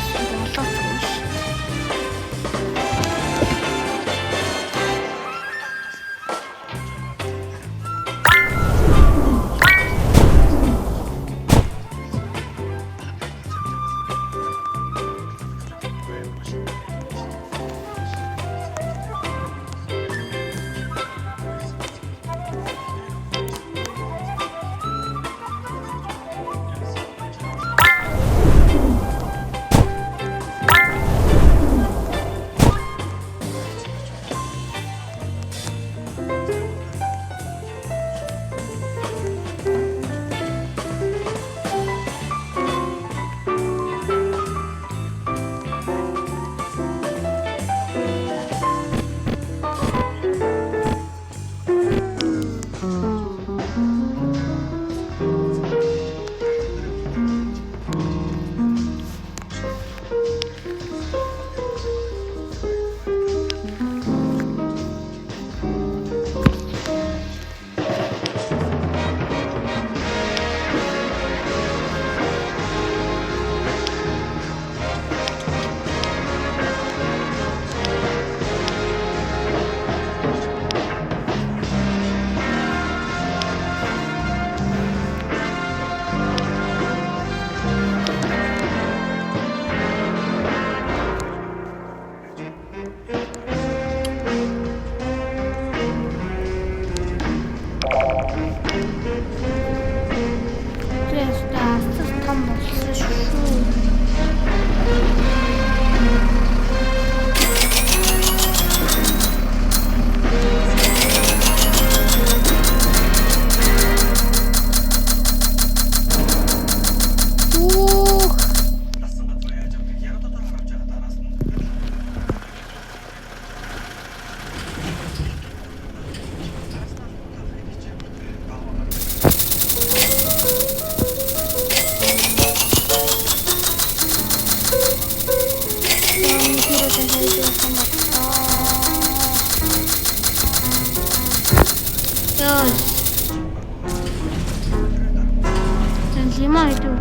Лимон идүү.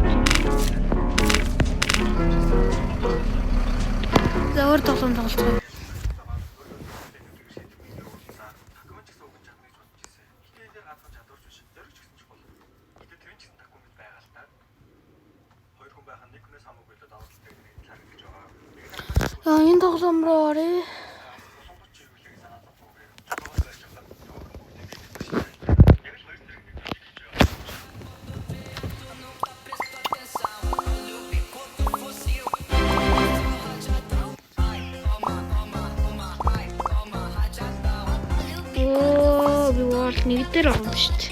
За өөр тоглоом тоглоцгоо. Энэ тоглоом руу оръё. Нэг дээр орно шүү дээ.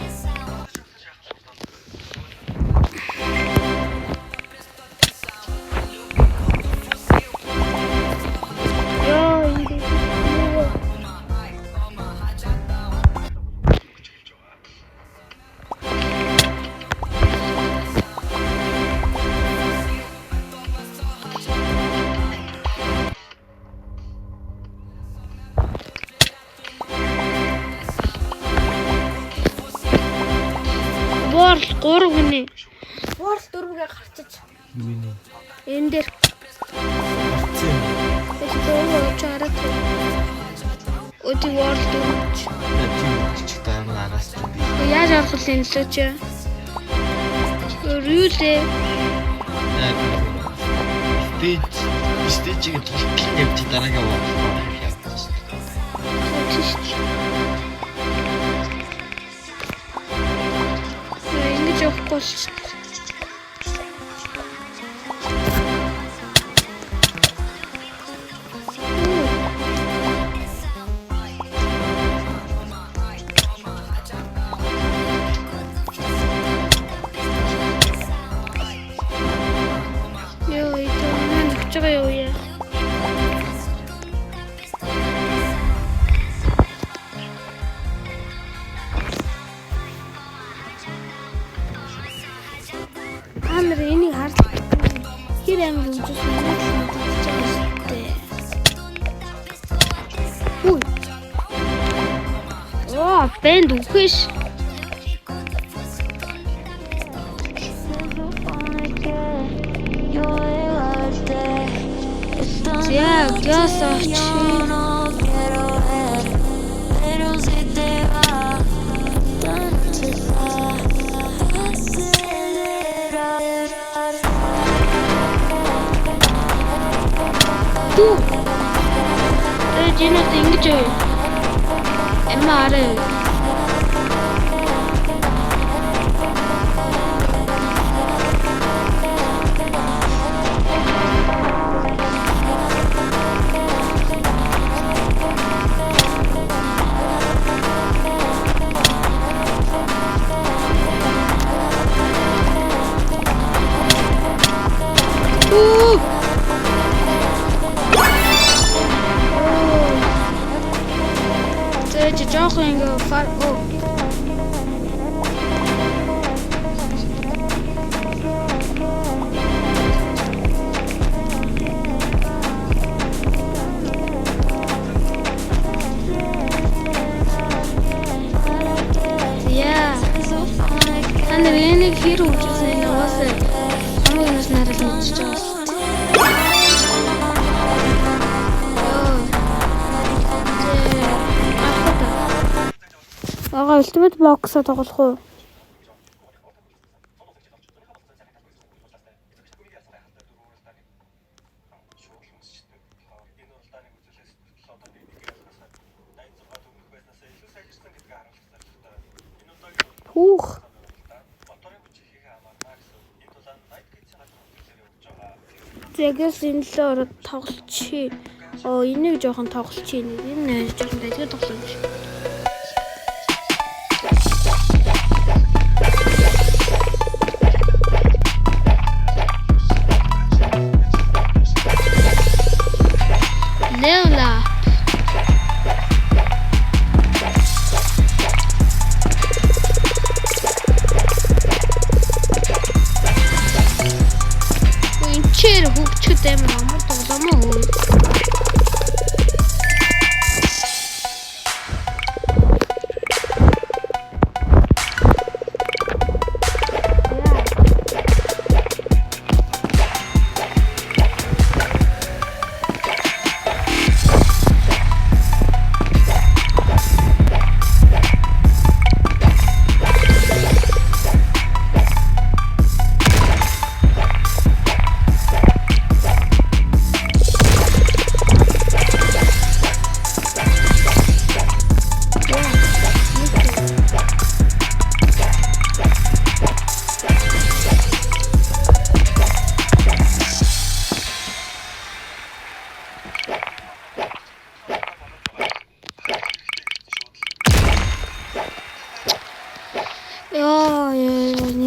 World 3 гинэ. World 4-гээ гарчиж. Юу вэ? Энэ дээр Чарат. Өдий world гэж. Чичиг тайм араас би. Яаж авах вэ нэлээ чи? Рүүлээ. Стейжийг хийх дараагаа Ингэж явахгүй шүү. Амар энийг харлаа. Хэр амар үзсэн юм бэ? Үй. Оо, бэнд үхэш. Я гасач. Жинот ингэж юу? MR. Жоох ингээ фар оо. Яа. Ана энийг хэр үжсэн яваас хамгийн нас нарал мэдчихэж байгаа. Ага, ultimate box-а тоглох уу? Хүүх. Тэгээс энэ л ороод тоглолчих. Оо, энийг жоохон тоглолчих. Энэ жоохон дайгаа тоглоно биш. Leola. Wincher hukchut амар амар тоглоом уу.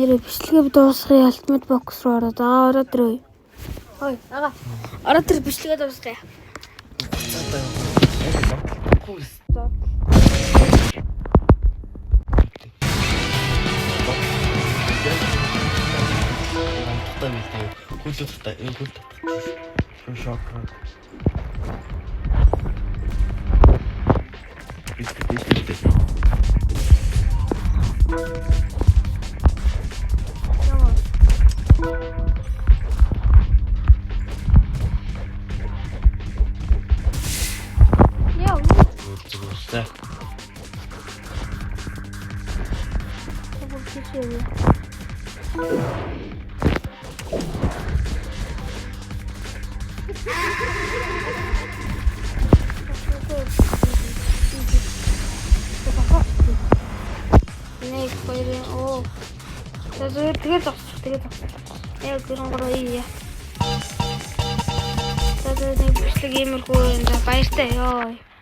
Нэр бичлэгээ дуусгая ultimate box руу ороод ороод ирээ. Хой, ага. Ороод ир бичлэгээ дуусгая. Тийшээ. Нэг хоёр оо. Тэгээд яг гэрэн гурав. Тэгээд нэг бичлэг иймэрхүү энэ баяртай ёо.